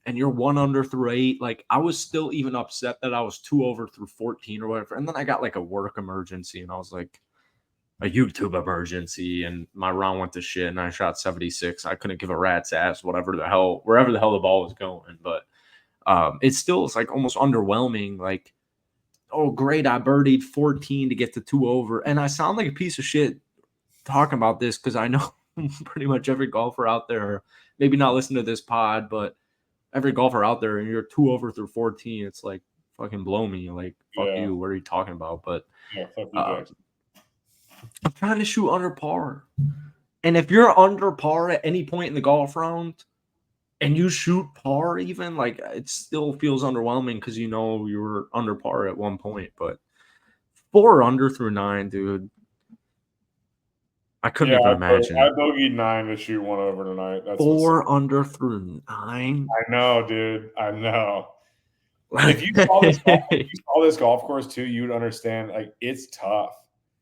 and you're 1 under through 8, like I was still even upset that I was 2 over through 14 or whatever. And then I got like a work emergency, and I was like, a YouTube emergency, and my round went to shit, and I shot 76. I couldn't give a rat's ass wherever the hell the ball was going. But it still is like almost underwhelming. Like, oh great, I birdied 14 to get to 2 over, and I sound like a piece of shit talking about this because I know pretty much every golfer out there, maybe not listen to this pod, but every golfer out there, and you're 2 over through 14, it's like fucking blow me. Like, fuck you. What are you talking about? But fuck you, I'm trying to shoot under par. And if you're under par at any point in the golf round and you shoot par even, like it still feels underwhelming because you know you were under par at one point. But 4 under through 9, dude. I couldn't even imagine. I bogeyed 9 to shoot 1 over tonight. That's 4 under through 9. I know, dude. I know. If you saw this golf course too, you'd understand. Like, it's tough.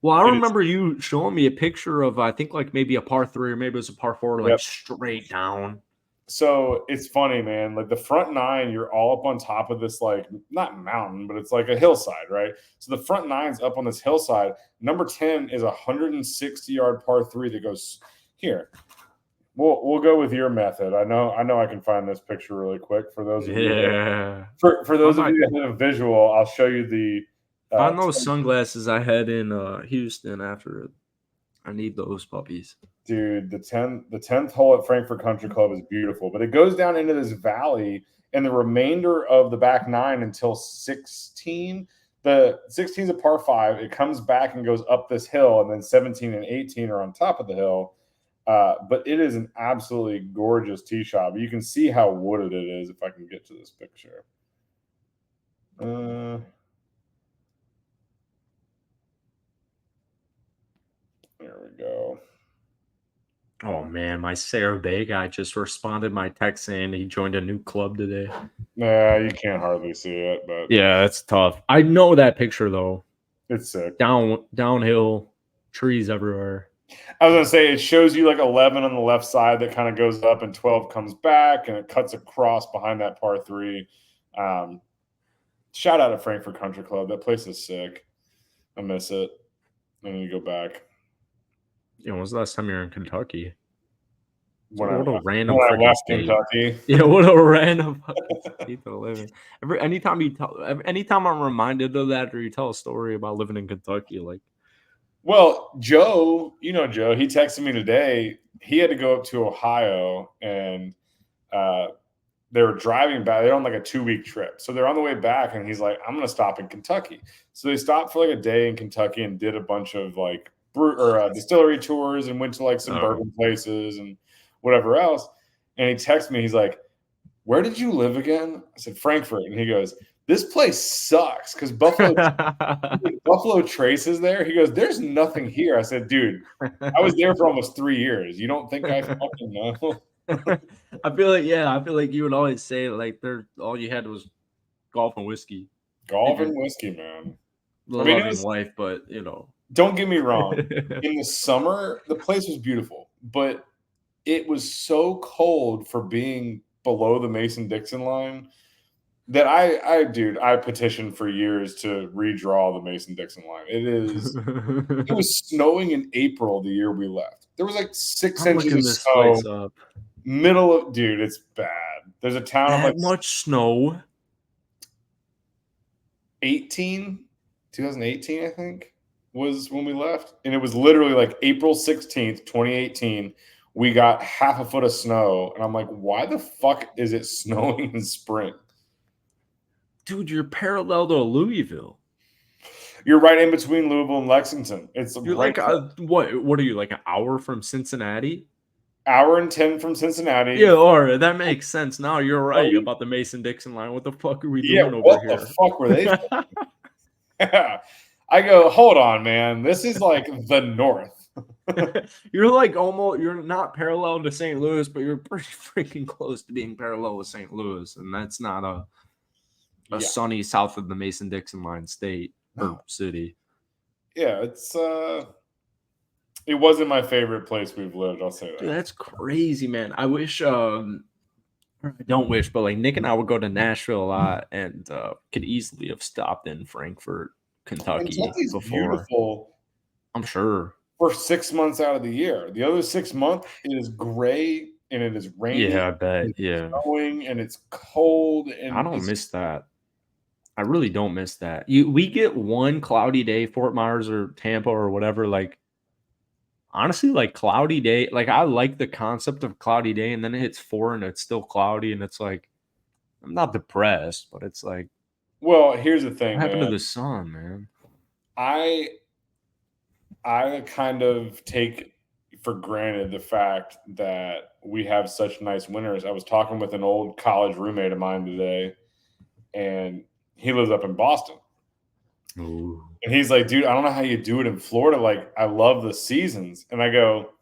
Well, I remember you showing me a picture of, I think, like maybe a par 3 or maybe it was a par 4, like straight down. So it's funny, man. Like the front 9, you're all up on top of this, like not mountain, but it's like a hillside, right? So the front 9's up on this hillside. Number 10 is a 160-yard par 3 that goes here. We'll go with your method. I know I can find this picture really quick for those of you. For those of you that have a visual, I'll show you the. Find those sunglasses I had in Houston after. I need those puppies. Dude, the 10th hole at Frankfurt Country Club is beautiful, but it goes down into this valley, and the remainder of the back 9 until 16. The 16 is a par 5. It comes back and goes up this hill, and then 17 and 18 are on top of the hill. But it is an absolutely gorgeous tee shot. But you can see how wooded it is if I can get to this picture. There we go. Oh man, my Sarah Bay guy just responded my text saying he joined a new club today. Nah, you can't hardly see it, but yeah, it's tough. I know that picture though. It's sick. Downhill, trees everywhere. I was gonna say it shows you like 11 on the left side that kind of goes up, and 12 comes back, and it cuts across behind that par 3. Shout out to Frankfurt Country Club. That place is sick. I miss it. I need to go back. When was the last time you were in Kentucky? When I left Kentucky. Yeah, what a random state to live in. Anytime I'm reminded of that, or you tell a story about living in Kentucky, like. Well, Joe, he texted me today. He had to go up to Ohio, and they were driving back. They're on like a 2-week trip. So they're on the way back, and he's like, I'm going to stop in Kentucky. So they stopped for like a day in Kentucky and did a bunch of like distillery tours and went to like some bourbon places and whatever else. And he texted me. He's like, where did you live again? I said, Frankfurt. And he goes, this place sucks because Buffalo Trace is there. He goes, there's nothing here. I said, dude, I was there for almost 3 years. You don't think I fucking know? I feel like you would always say like all you had was golf and whiskey. Golf and whiskey, man. Loving life, but Don't get me wrong. In the summer, the place was beautiful, but it was so cold for being below the Mason-Dixon line that I petitioned for years to redraw the Mason-Dixon line. It was snowing in April the year we left. There was like 6 inches of snow. Dude, it's bad. There's a town of like much snow. 2018, I think, was when we left. And it was literally like April 16th, 2018. We got half a foot of snow. And I'm like, why the fuck is it snowing in spring? Dude, you're parallel to Louisville. You're right in between Louisville and Lexington. You're right what are you, like an hour from Cincinnati? Hour and 10 from Cincinnati. Yeah, all right, that makes sense. Now you're right about the Mason-Dixon line. What the fuck are we doing over here? What the fuck were they? I go, hold on, man. This is like the north. You're like you're not parallel to St. Louis, but you're pretty freaking close to being parallel with St. Louis, and that's not a sunny south of the Mason-Dixon line state or city. Yeah, it's It wasn't my favorite place we've lived. I'll say that. Dude, that's crazy, man. I wish. I don't wish, but like Nick and I would go to Nashville a lot, and could easily have stopped in Frankfort, Kentucky Kentucky's before. Beautiful. I'm sure. For 6 months out of the year, the other 6 months it is gray and it is raining. Yeah, I bet. It's snowing and it's cold. And I don't miss that. I really don't miss that. We get one cloudy day, Fort Myers or Tampa or whatever. Like honestly, like cloudy day. Like I like the concept of cloudy day, and then it hits 4 and it's still cloudy, and it's like I'm not depressed, but it's like, well, here's the thing, what happened man. to the sun, man? I kind of take for granted the fact that we have such nice winters. I was talking with an old college roommate of mine today, and he lives up in Boston. Ooh. And he's like, dude, I don't know how you do it in Florida. Like, I love the seasons. And I go,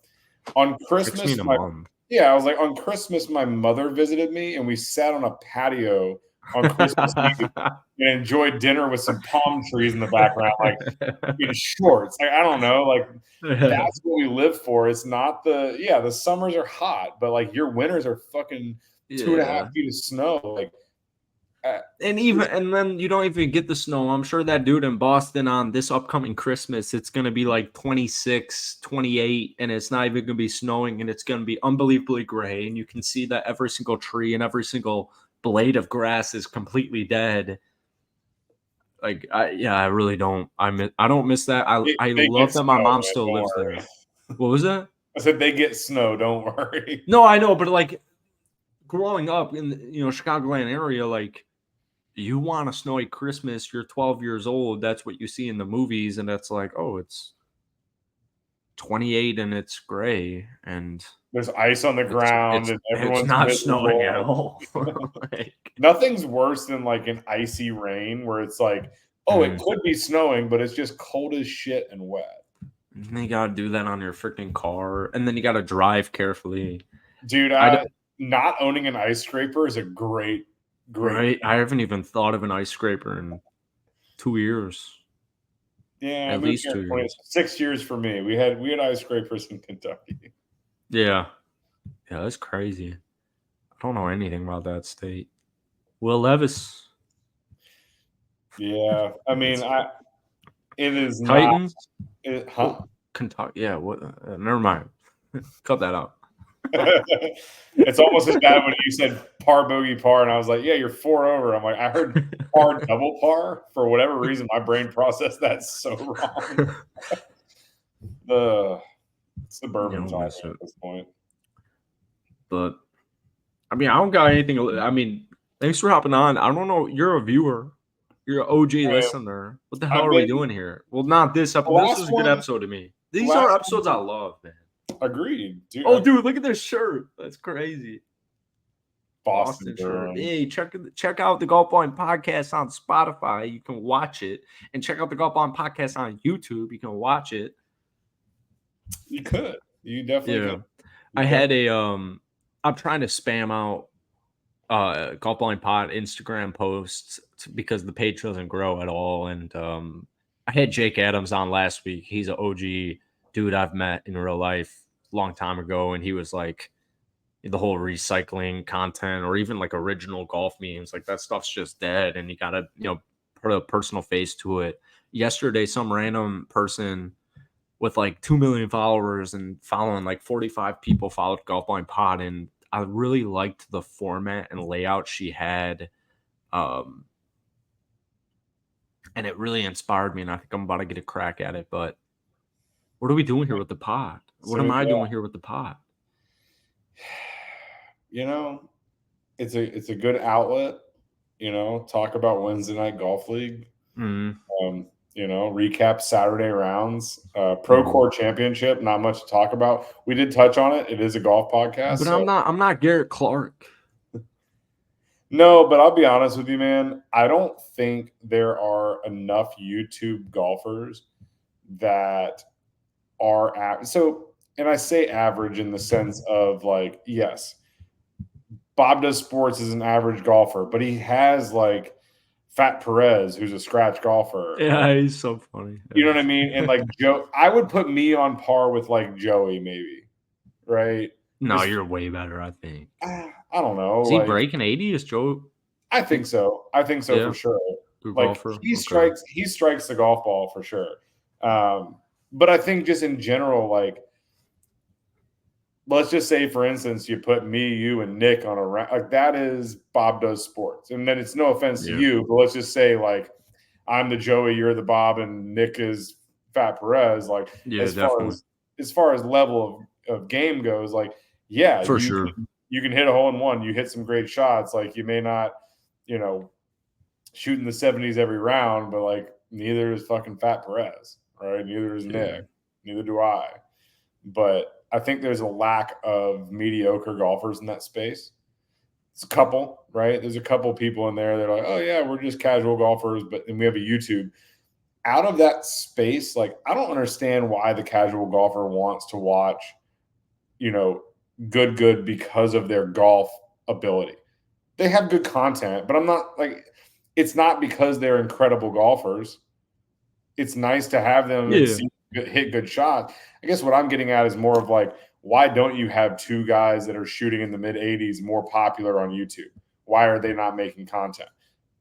on Christmas, I was like, on Christmas, my mother visited me and we sat on a patio on Christmas Eve and enjoyed dinner with some palm trees in the background, like in shorts. Like, I don't know, like that's what we live for. It's not the summers are hot, but like your winters are fucking 2.5 feet of snow. Like, and then you don't even get the snow. I'm sure that dude in Boston on this upcoming Christmas, it's going to be like 26, 28, and it's not even going to be snowing, and it's going to be unbelievably gray, and you can see that every single tree and every single blade of grass is completely dead. Like, I really don't. I don't miss that. I love that my mom still lives there. What was that? I said they get snow. Don't worry. No, I know, but like growing up in the Chicagoland area, like you want a snowy Christmas, you're 12 years old, that's what you see in the movies, and that's like, oh, it's 28 and it's gray and there's ice on the ground and everyone's not snowing at all. Like, nothing's worse than like an icy rain where it's like, oh, it could be snowing, but it's just cold as shit and wet. And you gotta do that on your freaking car, and then you gotta drive carefully. Dude, not owning an ice scraper is a great. Right? I haven't even thought of an ice scraper in 2 years. Yeah, at least 2 years. 6 years for me. We had ice scrapers in Kentucky. Yeah, that's crazy. I don't know anything about that state. Will Levis. Yeah, I mean, it is Titans. Kentucky. Yeah, what? Never mind. Cut that out. It's almost as bad when you said par bogey par, and I was like, "Yeah, you're 4 over." I'm like, I heard par double par for whatever reason. My brain processed that so wrong. It's the bourbon talk at this point. But I mean, I don't got anything. I mean, thanks for hopping on. I don't know. You're a viewer. You're an OG listener. What the hell are we doing here? Well, not this episode. This was a good episode to me. These are episodes I love, man. Agreed, dude. Oh, dude, look at this shirt. That's crazy. Boston shirt. Hey, check out the Golfballing podcast on Spotify. You can watch it, and check out the Golfballing podcast on YouTube. You can watch it. You could. You definitely could. I had I'm trying to spam out Golfballing Pod Instagram posts because the page doesn't grow at all. And I had Jake Adams on last week. He's an OG dude I've met in real life a long time ago, and he was like, the whole recycling content or even like original golf memes, like that stuff's just dead, and you gotta put a personal face to it. Yesterday, some random person with like 2 million followers and following like 45 people followed Golfballing Pod, and I really liked the format and layout she had, and it really inspired me, and I think I'm about to get a crack at it. But what are we doing here with the pod? What am I doing here with the pod? It's a good outlet. Talk about Wednesday night golf league. Recap Saturday rounds. Pro Core Championship. Not much to talk about. We did touch on it. It is a golf podcast, but I'm not Garrett Clark. No, but I'll be honest with you, man. I don't think there are enough YouTube golfers that are and I say average in the sense of like, yes, Bob Does Sports is an average golfer, but he has like Fat Perez, who's a scratch golfer. Yeah, he's so funny. You know what I mean? And like Joe, I would put me on par with like Joey, maybe. Right? No, you're way better, I think. I don't know. Is he breaking 80? Is Joe? I think so. I think so for sure. Good like golfer. He strikes the golf ball for sure. But I think just in general, like, let's just say, for instance, you put me, you, and Nick on a like that is Bob Does Sports, and then it's no offense to you, but let's just say like I'm the Joey, you're the Bob, and Nick is Fat Perez. Like as far as level of game goes, like for sure. You can hit a hole in one, you hit some great shots. Like you may not, shoot in the 70s every round, but like neither is fucking Fat Perez, right? Neither is Nick. Neither do I. But I think there's a lack of mediocre golfers in that space. It's a couple, right? There's a couple people in there that are like, oh yeah, we're just casual golfers, but then we have a YouTube. Out of that space, like I don't understand why the casual golfer wants to watch, good because of their golf ability. They have good content, but I'm not like, it's not because they're incredible golfers. It's nice to have them hit good shots. I guess what I'm getting at is more of like, why don't you have two guys that are shooting in the mid 80s more popular on YouTube? Why are they not making content?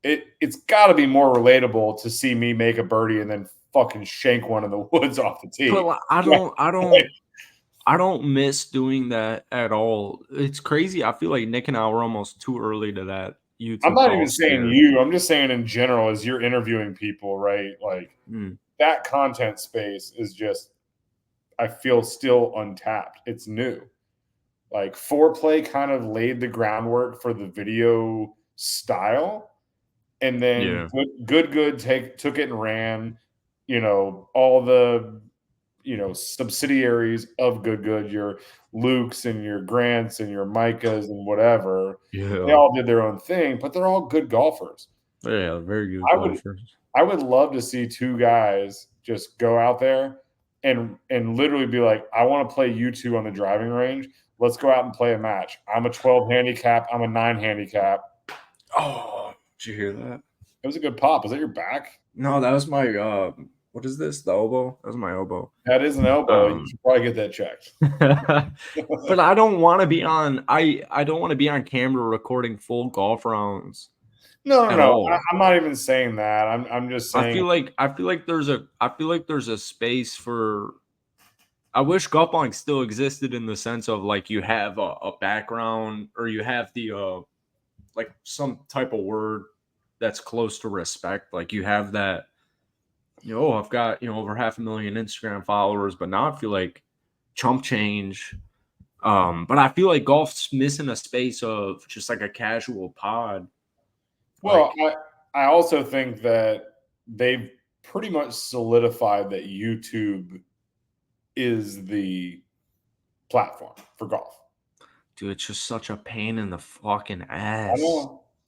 It's got to be more relatable to see me make a birdie and then fucking shank one in the woods off the tee. But I don't miss doing that at all. It's crazy. I feel like Nick and I were almost too early to that YouTube. I'm not even saying you. I'm just saying in general, as you're interviewing people, right? Like that content space is just, I feel, still untapped. It's new. Like Foreplay kind of laid the groundwork for the video style. And then Good took it and ran, all the, subsidiaries of Good, your Lukes and your Grants and your Micahs and whatever. They all did their own thing, but they're all good golfers. Yeah, very good golfers. I would love to see two guys just go out there and literally be like, I want to play you two on the driving range. Let's go out and play a match. I'm a 12 handicap. I'm a 9 handicap. Oh, did you hear that? It was a good pop. Was that your back? No, that was my what is this? The elbow? That was my elbow. That is an elbow. You should probably get that checked. But I don't want to be on I don't want to be on camera recording full golf rounds. No. I'm not even saying that. I'm just saying I feel like there's a space for, I wish golfballing still existed in the sense of like you have a background, or you have the like some type of word that's close to respect. Like you have that, I've got, over 500,000 Instagram followers, but now I feel like chump change. But I feel like golf's missing a space of just like a casual pod. Well, I also think that they've pretty much solidified that YouTube is the platform for golf. Dude, it's just such a pain in the fucking ass.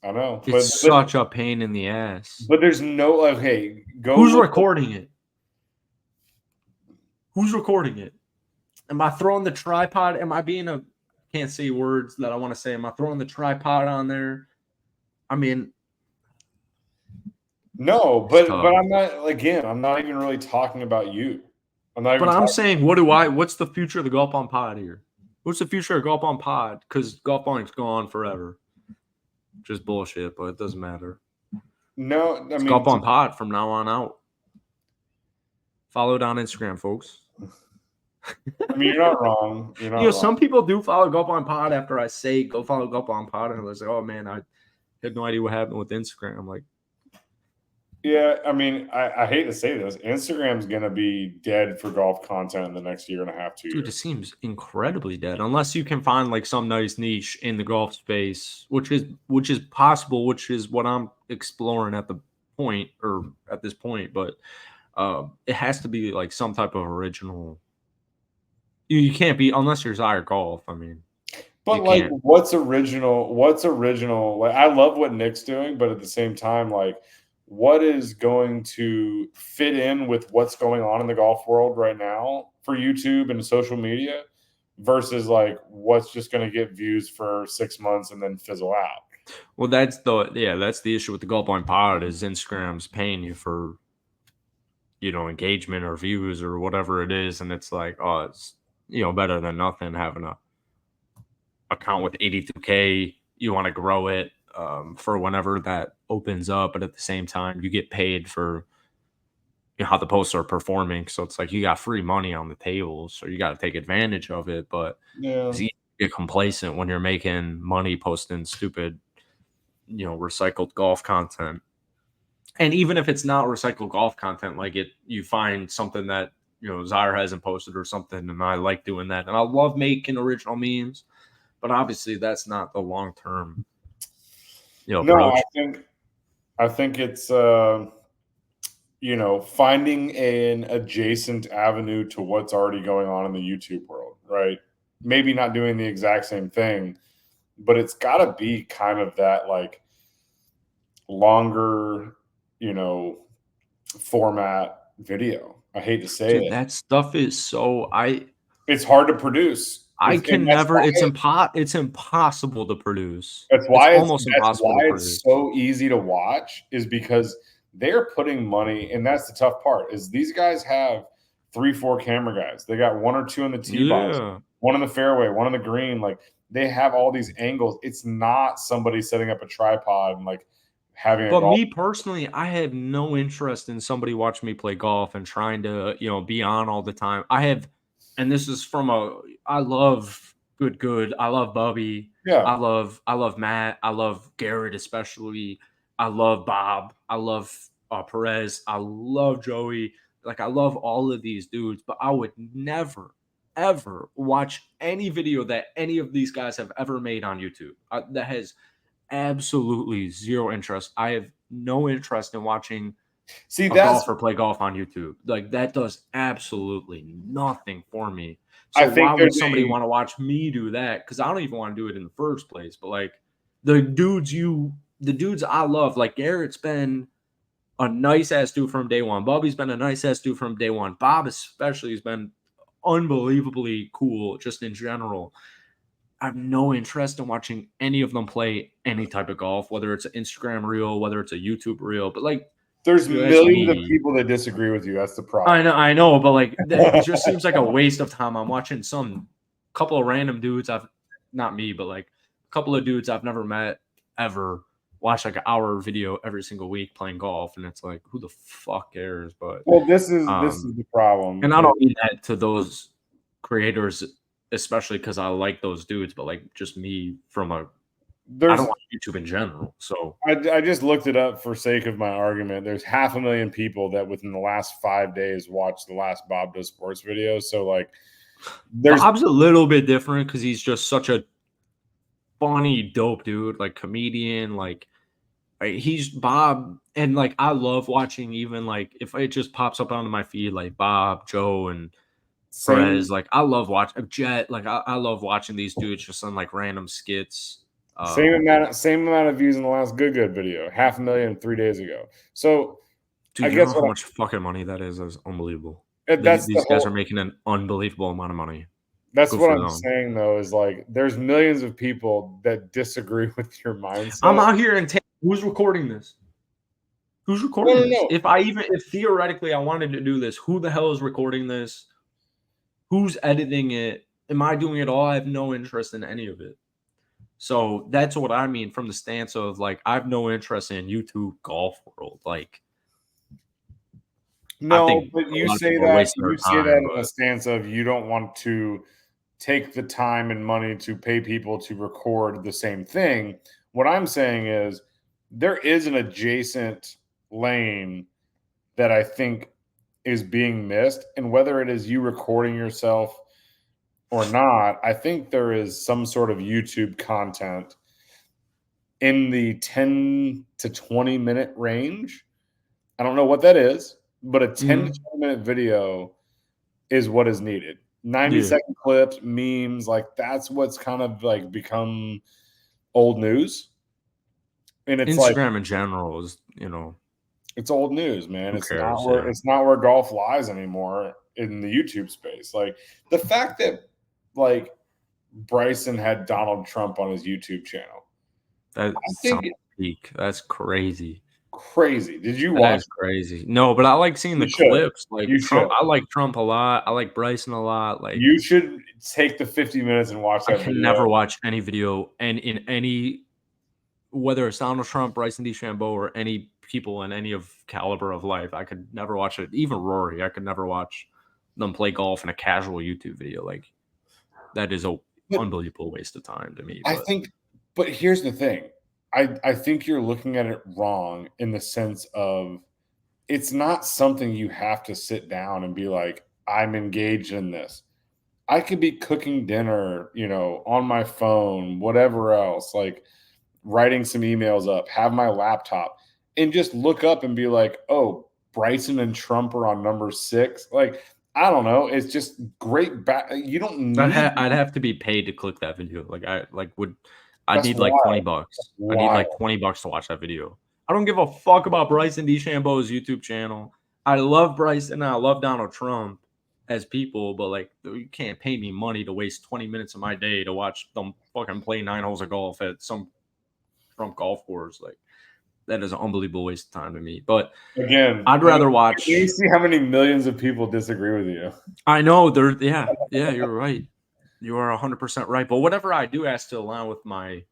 I know. It's such a pain in the ass. But there's no, like, hey, go. Who's recording it? Who's recording it? Am I throwing the tripod? Am I being can't say words that I want to say. Am I throwing the tripod on there? I mean, no, but I'm not, again, I'm not even really talking about you. I'm saying, what's the future of the Golf on Pod here? What's the future of Golf on Pod? Because golfballing's gone forever. Just bullshit, but it doesn't matter. No, it's Golf on Pod from now on out. Follow it on Instagram, folks. I mean, you're not wrong. Some people do follow Golf on Pod after I say go follow Golf on Pod, and they're like, oh man, I had no idea what happened with Instagram. I'm like, yeah, I mean, I hate to say this, Instagram's gonna be dead for golf content in the next year and a half, 2 years. Dude, it seems incredibly dead, unless you can find like some nice niche in the golf space, which is possible, which is what I'm exploring at this point. But it has to be like some type of original. You can't be, unless you're Zyre Golf. I mean, but like, what's original? Like, I love what Nick's doing, but at the same time, like, what is going to fit in with what's going on in the golf world right now for YouTube and social media versus like what's just going to get views for 6 months and then fizzle out. Well, that's the issue with the Golfballing pod is Instagram's paying you for, engagement or views or whatever it is, and it's like, oh, it's better than nothing having a account with 82K. You want to grow it for whenever that opens up, but at the same time, you get paid for how the posts are performing. So it's like you got free money on the table, so you got to take advantage of it. But it's easy to get complacent when you're making money posting stupid, recycled golf content. And even if it's not recycled golf content, like you find something that Zyre hasn't posted or something, and I like doing that. And I love making original memes, but obviously that's not the long term, approach. I think it's finding an adjacent avenue to what's already going on in the YouTube world, right? Maybe not doing the exact same thing, but it's got to be kind of that like longer, format video. I hate to say it. That stuff is so it's hard to produce. It's impossible to produce. That's why it's almost impossible to produce. It's so easy to watch is because they're putting money, and that's the tough part, is these guys have 3-4 camera guys. They got 1 or 2 in the tee box, 1 in the fairway, 1 in the green. Like they have all these angles. It's not somebody setting up a tripod and like having But me personally, I have no interest in somebody watching me play golf and trying to, be on all the time. And this is I love good. I love Bubby. Yeah. I love Matt. I love Garrett, especially. I love Bob. I love Perez. I love Joey. Like, I love all of these dudes, but I would never, ever watch any video that any of these guys have ever made on YouTube. That has absolutely zero interest. I have no interest in watching a golfer play golf on YouTube. Like, that does absolutely nothing for me. So why would somebody want to watch me do that? Because I don't even want to do it in the first place. But like the dudes I love, like Garrett's been a nice ass dude from day one. Bubby's been a nice ass dude from day one. Bob especially has been unbelievably cool just in general. I have no interest in watching any of them play any type of golf, whether it's an Instagram reel, whether it's a YouTube reel. But like, there's millions of people that disagree with you. That's the problem. I know, but like, it just seems like a waste of time. I'm watching some couple of random dudes not me, but like a couple of dudes I've never met ever watch like an hour video every single week playing golf, and it's like, who the fuck cares? But this is the problem, and I don't mean that to those creators, especially because I like those dudes, but like just me I don't want YouTube in general. So I just looked it up for sake of my argument. There's 500,000 people that within the last 5 days watched the last Bob Does Sports video. So like, Bob's a little bit different because he's just such a funny, dope dude, like comedian. Like, he's Bob, and like I love watching, even like if it just pops up onto my feed, like Bob, Joe, and Perez. Like I love watching Jet. Like I love watching these dudes just on like random skits. Same amount of views in the last good video. 500,000 3 days ago. So dude, I guess how much fucking money that is unbelievable. These guys are making an unbelievable amount of money. That's what I'm saying, though, is like there's millions of people that disagree with your mindset. I'm out here and who's recording this? Who's recording this? No. If theoretically I wanted to do this, who the hell is recording this? Who's editing it? Am I doing it all? I have no interest in any of it. So that's what I mean from the stance of like, I have no interest in YouTube golf world. Like, no, but you say that in the stance of you don't want to take the time and money to pay people to record the same thing. What I'm saying is there is an adjacent lane that I think is being missed, and whether it is you recording yourself or not, I think there is some sort of YouTube content in the 10 to 20 minute range. I don't know what that is, but a 10 to 20 minute video is what is needed. 90-second clips, memes, like that's what's kind of like become old news. And it's Instagram in general is, it's old news, man. It's not where golf lies anymore in the YouTube space. Like the fact that like Bryson had Donald Trump on his YouTube channel. That sounds peak. That's crazy. Crazy. Did you That watch? is crazy. No, but I like seeing the You should. clips. Like You Trump, should. I like Trump a lot. I like Bryson a lot. Like You should take the 50 minutes and watch I that can video. never watch any video and in any whether it's Donald Trump, Bryson DeChambeau, or any people in any of caliber of life. I could never watch it. Even Rory, I could never watch them play golf in a casual YouTube video. Like that is a unbelievable waste of time to me. I think, but here's the thing. I think you're looking at it wrong in the sense of it's not something you have to sit down and be like, I'm engaged in this. I could be cooking dinner, on my phone, whatever else, like writing some emails up, have my laptop, and just look up and be like, oh, Bryson and Trump are on number 6. Like, I don't know. It's just great. You don't need. I'd have to be paid to click that video. Like I'd need like wild. $20. I need like $20 to watch that video. I don't give a fuck about Bryson DeChambeau's YouTube channel. I love Bryson and I love Donald Trump as people, but like you can't pay me money to waste 20 minutes of my day to watch them fucking play 9 holes of golf at some Trump golf course. Like that is an unbelievable waste of time to me. But again, I'd rather watch. You see how many millions of people disagree with you. I know yeah, you're right. You are 100% right. But whatever I do has to align with my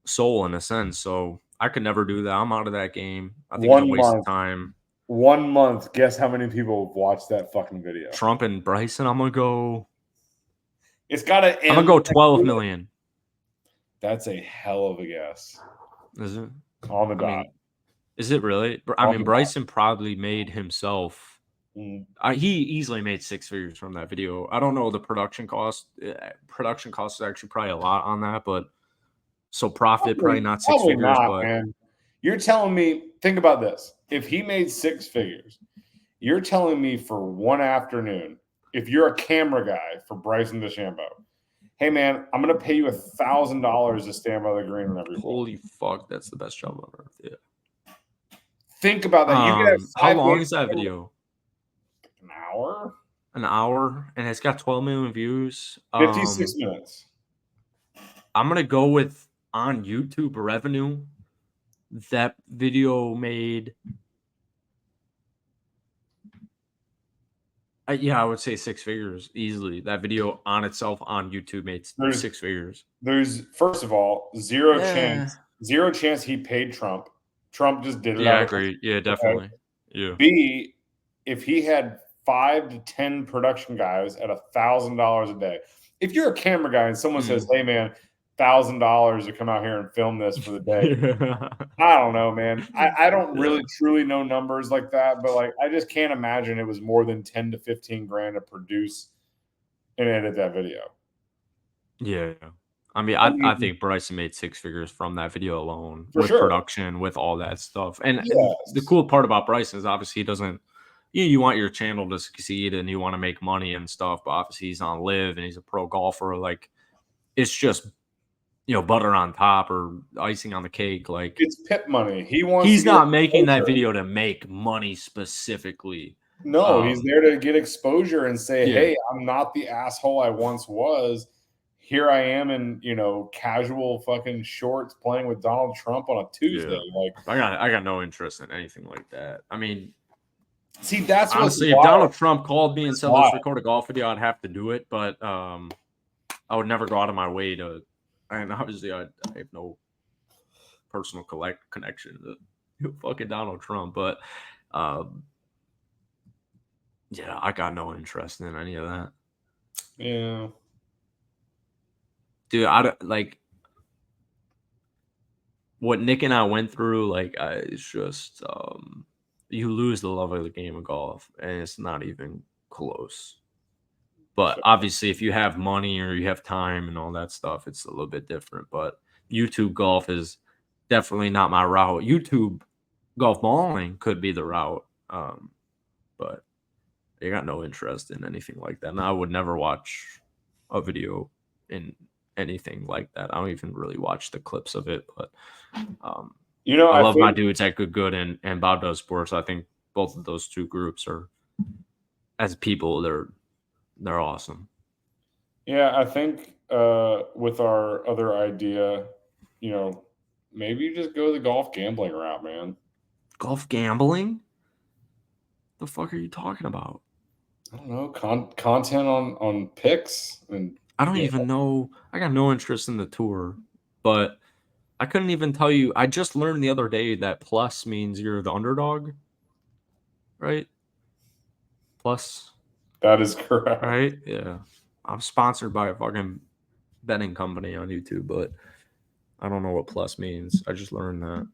soul in a sense. So I could never do that. I'm out of that game. I think it's a waste of time. 1 month. Guess how many people watched that fucking video? Trump and Bryson. I'm gonna go. It's gotta end. I'm gonna go 12 million. That's a hell of a guess. Is it on the dot? Is it really? I mean, Bryson probably made himself. He easily made 6 figures from that video. I don't know the production cost. Production cost is actually probably a lot on that, but so profit probably not 6 figures. Not, man. You're telling me, think about this. If he made 6 figures, you're telling me for one afternoon, if you're a camera guy for Bryson DeChambeau, hey man, I'm gonna pay you $1,000 to stand by the green whenever you holy fuck, that's the best job on earth. Yeah. Think about that. You can have how long is that video? An hour. An hour, and it's got 12 million views. 56 minutes. I'm gonna go with on YouTube revenue. That video made. I would say 6 figures easily. That video on itself on YouTube made 6 figures. There's first of all zero chance he paid Trump. Trump just did it. Yeah, I agree. Yeah, definitely. Okay. Yeah. B, if he had 5 to 10 production guys at $1,000 a day. If you're a camera guy and someone says, "Hey man, $1,000 to come out here and film this for the day," I don't know, man. I don't really truly know numbers like that, but like I just can't imagine it was more than 10 to 15 grand to produce and edit that video. Yeah. I mean, I think Bryson made 6 figures from that video alone with production, with all that stuff. And the cool part about Bryson is obviously he doesn't. You want your channel to succeed and you want to make money and stuff, but obviously he's on live and he's a pro golfer. Like it's just butter on top or icing on the cake. Like it's pip money. He's not making that video to make money specifically. No, he's there to get exposure and say, "Hey, I'm not the asshole I once was. Here I am in casual fucking shorts playing with Donald Trump on a Tuesday." Like I got no interest in anything like that. I mean. See, that's honestly, if Donald Trump called me and said, "Let's record a golf video," I'd have to do it. But I would never go out of my way to. And obviously, I have no personal connection to fucking Donald Trump. But I got no interest in any of that. Yeah, dude, like what Nick and I went through. Like, it's just. You lose the love of the game of golf, and it's not even close. But obviously, if you have money or you have time and all that stuff, it's a little bit different. But YouTube golf is definitely not my route. YouTube golf balling could be the route, but I got no interest in anything like that. And I would never watch a video in anything like that. I don't even really watch the clips of it, but I love my dudes at Good and Bob Does Sports. I think both of those two groups are, as people, they're awesome. Yeah, I think with our other idea, maybe you just go the golf gambling route, man. Golf gambling? The fuck are you talking about? I don't know, content on picks, and I don't even know. I got no interest in the tour, but I couldn't even tell you. I just learned the other day that plus means you're the underdog, right? Plus. That is correct. Right? Yeah. I'm sponsored by a fucking betting company on YouTube, but I don't know what plus means. I just learned that.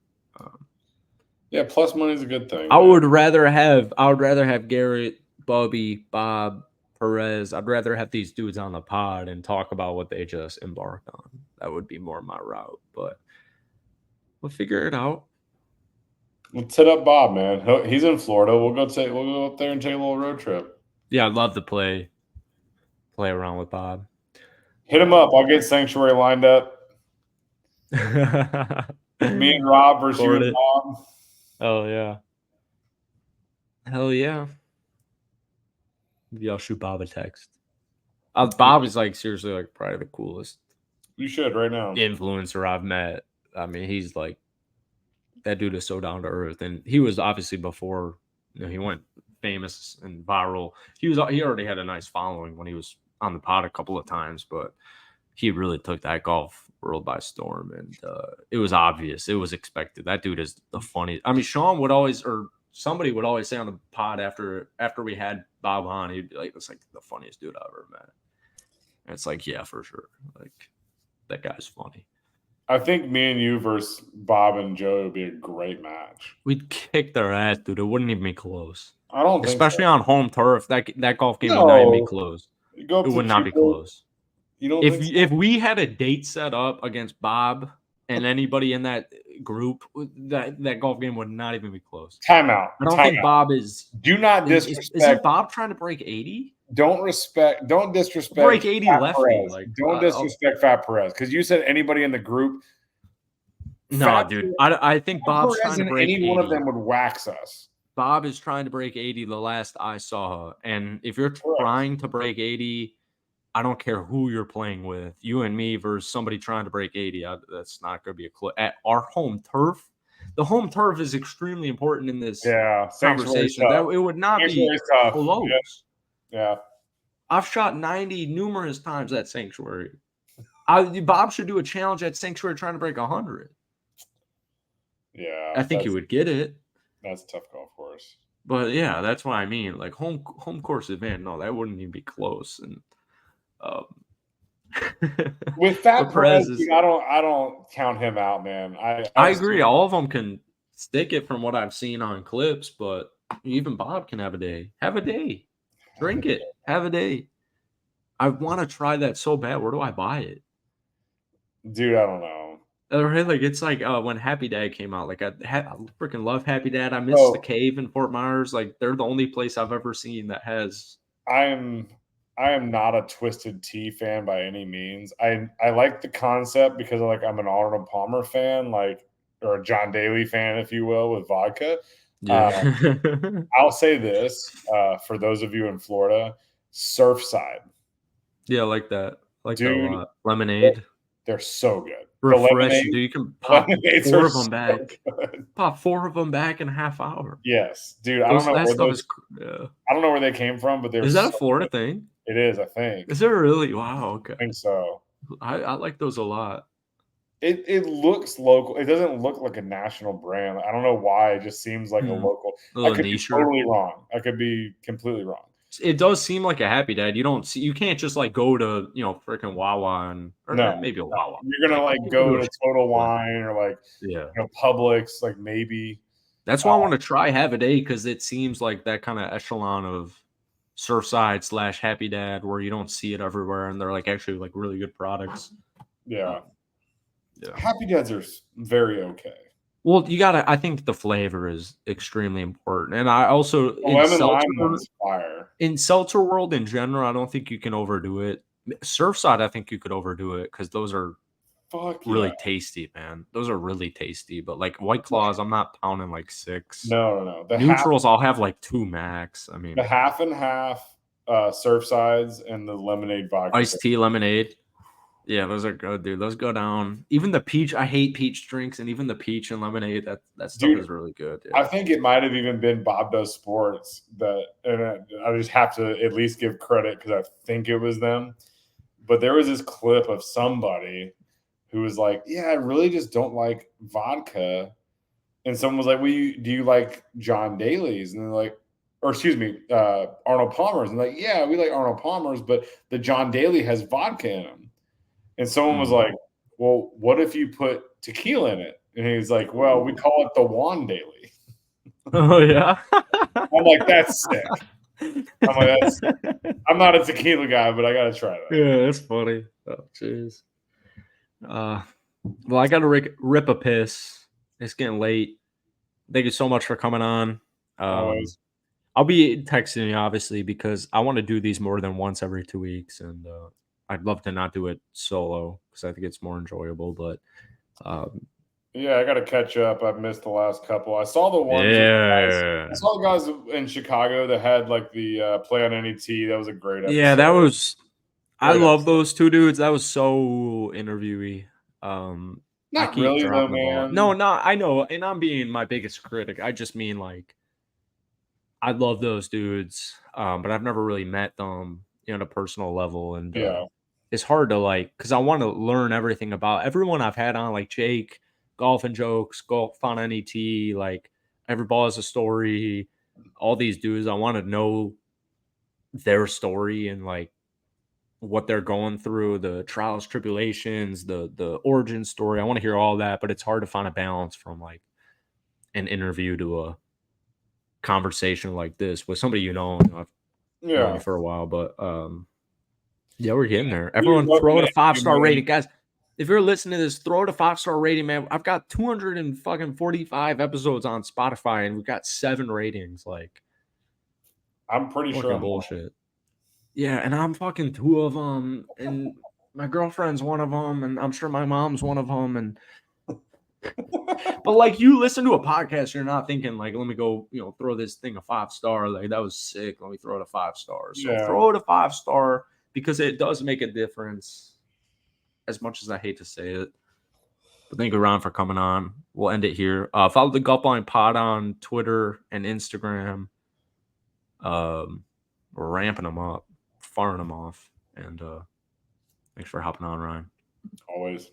Yeah, plus money is a good thing. I would rather have Garrett, Bubby, Bob, Perez. I'd rather have these dudes on the pod and talk about what they just embarked on. That would be more my route, but we'll figure it out. Let's hit up Bob, man. He's in Florida. We'll go up there and take a little road trip. Yeah, I'd love to play around with Bob. Hit him up. I'll get Sanctuary lined up. Me and Rob versus you and Bob. Oh yeah. Hell yeah. Maybe I'll shoot Bob a text. Bob is like seriously like probably the coolest. You should right now. Influencer I've met. I mean, he's like that dude is so down to earth, and he was obviously before he went famous and viral. He already had a nice following when he was on the pod a couple of times, but he really took that golf world by storm, and it was obvious. It was expected. That dude is the funniest. I mean, Sean would always, or somebody would always say on the pod after we had Bob on, he'd be like, "That's like the funniest dude I've ever met." And it's like, yeah, for sure. Like that guy's funny. I think me and you versus Bob and Joe would be a great match. We'd kick their ass, dude. It wouldn't even be close. I don't think especially so. on home turf. That golf game would not even be close. It would not be close. You don't if we had a date set up against Bob and anybody in that group, that golf game would not even be close. Timeout. I don't think Bob is. Do not disrespect. Is it Bob trying to break 80? Don't disrespect. Break 80 lefty. Like, don't disrespect Fat Perez because you said anybody in the group. No, dude. I think Bob's trying to break 80. Any one of them would wax us. Bob is trying to break 80 the last I saw. And if you're trying to break 80, I don't care who you're playing with. You and me versus somebody trying to break 80. That's not going to be a clue. At our home turf, the home turf is extremely important in this conversation. It would not be close. Yeah. I've shot 90 numerous times at Sanctuary. Bob should do a challenge at Sanctuary trying to break 100. Yeah. I think he would get it. That's a tough golf course. But yeah, that's what I mean. Like home course event, no, that wouldn't even be close. And with Fat Perez, I don't count him out, man. I agree. All of them can stick it from what I've seen on clips, but even Bob can have a day. Have a day. Drink it. Have a day. I want to try that so bad. Where do I buy it? Dude, I don't know. Right? Like it's like when Happy Dad came out. Like I freaking love Happy Dad. I miss the cave in Fort Myers. Like they're the only place I've ever seen that has. I am not a Twisted Tea fan by any means. I like the concept because I'm an Arnold Palmer fan, or a John Daly fan, if you will, with vodka. Yeah. I'll say this for those of you in Florida, Surfside. Yeah, I like that. That a lot. Lemonade. They're so good. Refreshing, dude. You can pop 4 of them back. Pop 4 of them back in a half hour. Yes, dude. I don't know where they came from, but is that a Florida thing? It is, I think. Is it really? Wow. Okay. I think so. I like those a lot. It looks local. It doesn't look like a national brand. I don't know why. It just seems like a local. I could be totally wrong. I could be completely wrong. It does seem like a Happy Dad. You can't just go to freaking Wawa maybe a Wawa. You're gonna go to Total Wine or Publix, maybe. That's why I want to try Have a Day because it seems like that kind of echelon of Surfside / Happy Dad where you don't see it everywhere and they're actually really good products. Yeah. Happy Dads are very okay. Well, I think the flavor is extremely important. And I also in seltzer world in general, I don't think you can overdo it. Surfside, I think you could overdo it because those are really tasty, man. Those are really tasty. But White Claws, I'm not pounding 6. No. The neutrals, I'll have 2 max. I mean, the half and half Surfsides and the lemonade vodka. Iced tea lemonade. Yeah, those are good, dude. Those go down. Even the peach, I hate peach drinks, and even the peach and lemonade, that stuff Dude, is really good. I Yeah. think it might have even been Bob Does Sports that, and I just have to at least give credit because I think it was them. But there was this clip of somebody who was like, "Yeah, I really just don't like vodka." And someone was like, "Well, do you like John Daly's?" And they're like, or excuse me, Arnold Palmer's. And like, "Yeah, we like Arnold Palmer's, but the John Daly has vodka in them." And someone was like, "Well, what if you put tequila in it?" And he's like, "Well, we call it the Juan Daly." Oh yeah. I'm like, "That's sick." I'm like, I'm not a tequila guy, but I gotta try that. Yeah, that's funny. Oh, jeez. Well, I got to rip a piss. It's getting late. Thank you so much for coming on. Always. I'll be texting you obviously because I want to do these more than once every 2 weeks, and I'd love to not do it solo because I think it's more enjoyable. But Yeah, I gotta catch up. I've missed the last couple. I saw the ones with the guys. I yeah, saw the guys in Chicago that had like the play on NET. That was a great yeah, episode. that was. I Great love episode. those two dudes. That was so interviewy. I Not keep really though, dropping the ball. No, man. I know, and I'm being my biggest critic. I just mean like I love those dudes, but I've never really met them on a personal level, and Yeah. it's hard to like because I want to learn everything about everyone I've had on, like Jake, Golf and Jokes, Golf on NET, like Every Ball Has a Story, all these dudes. I want to know their story and like what they're going through, the trials, tribulations, the origin story. I want to hear all that, but it's hard to find a balance from like an interview to a conversation like this with somebody I've known you Yeah. for a while, but yeah, we're getting there. We would Everyone love to throw it a interview five you, star man. rating, guys. If you're listening to this, throw it a 5-star rating, man. I've got 245 episodes on Spotify, and we've got 7 ratings. Like I'm pretty sure fucking I'm on. bullshit. Yeah, and I'm fucking 2 of them, and my girlfriend's one of them, and I'm sure my mom's one of them, and but like you listen to a podcast, you're not thinking like, let me go, throw this thing a 5-star. Like that was sick. Let me throw it a 5-star. So Yeah. throw it a 5-star because it does make a difference. As much as I hate to say it, but thank you, Ron, for coming on. We'll end it here. Follow the Golfballing Pod on Twitter and Instagram. We're ramping them up, firing them off, and thanks for hopping on, Ryan. Always.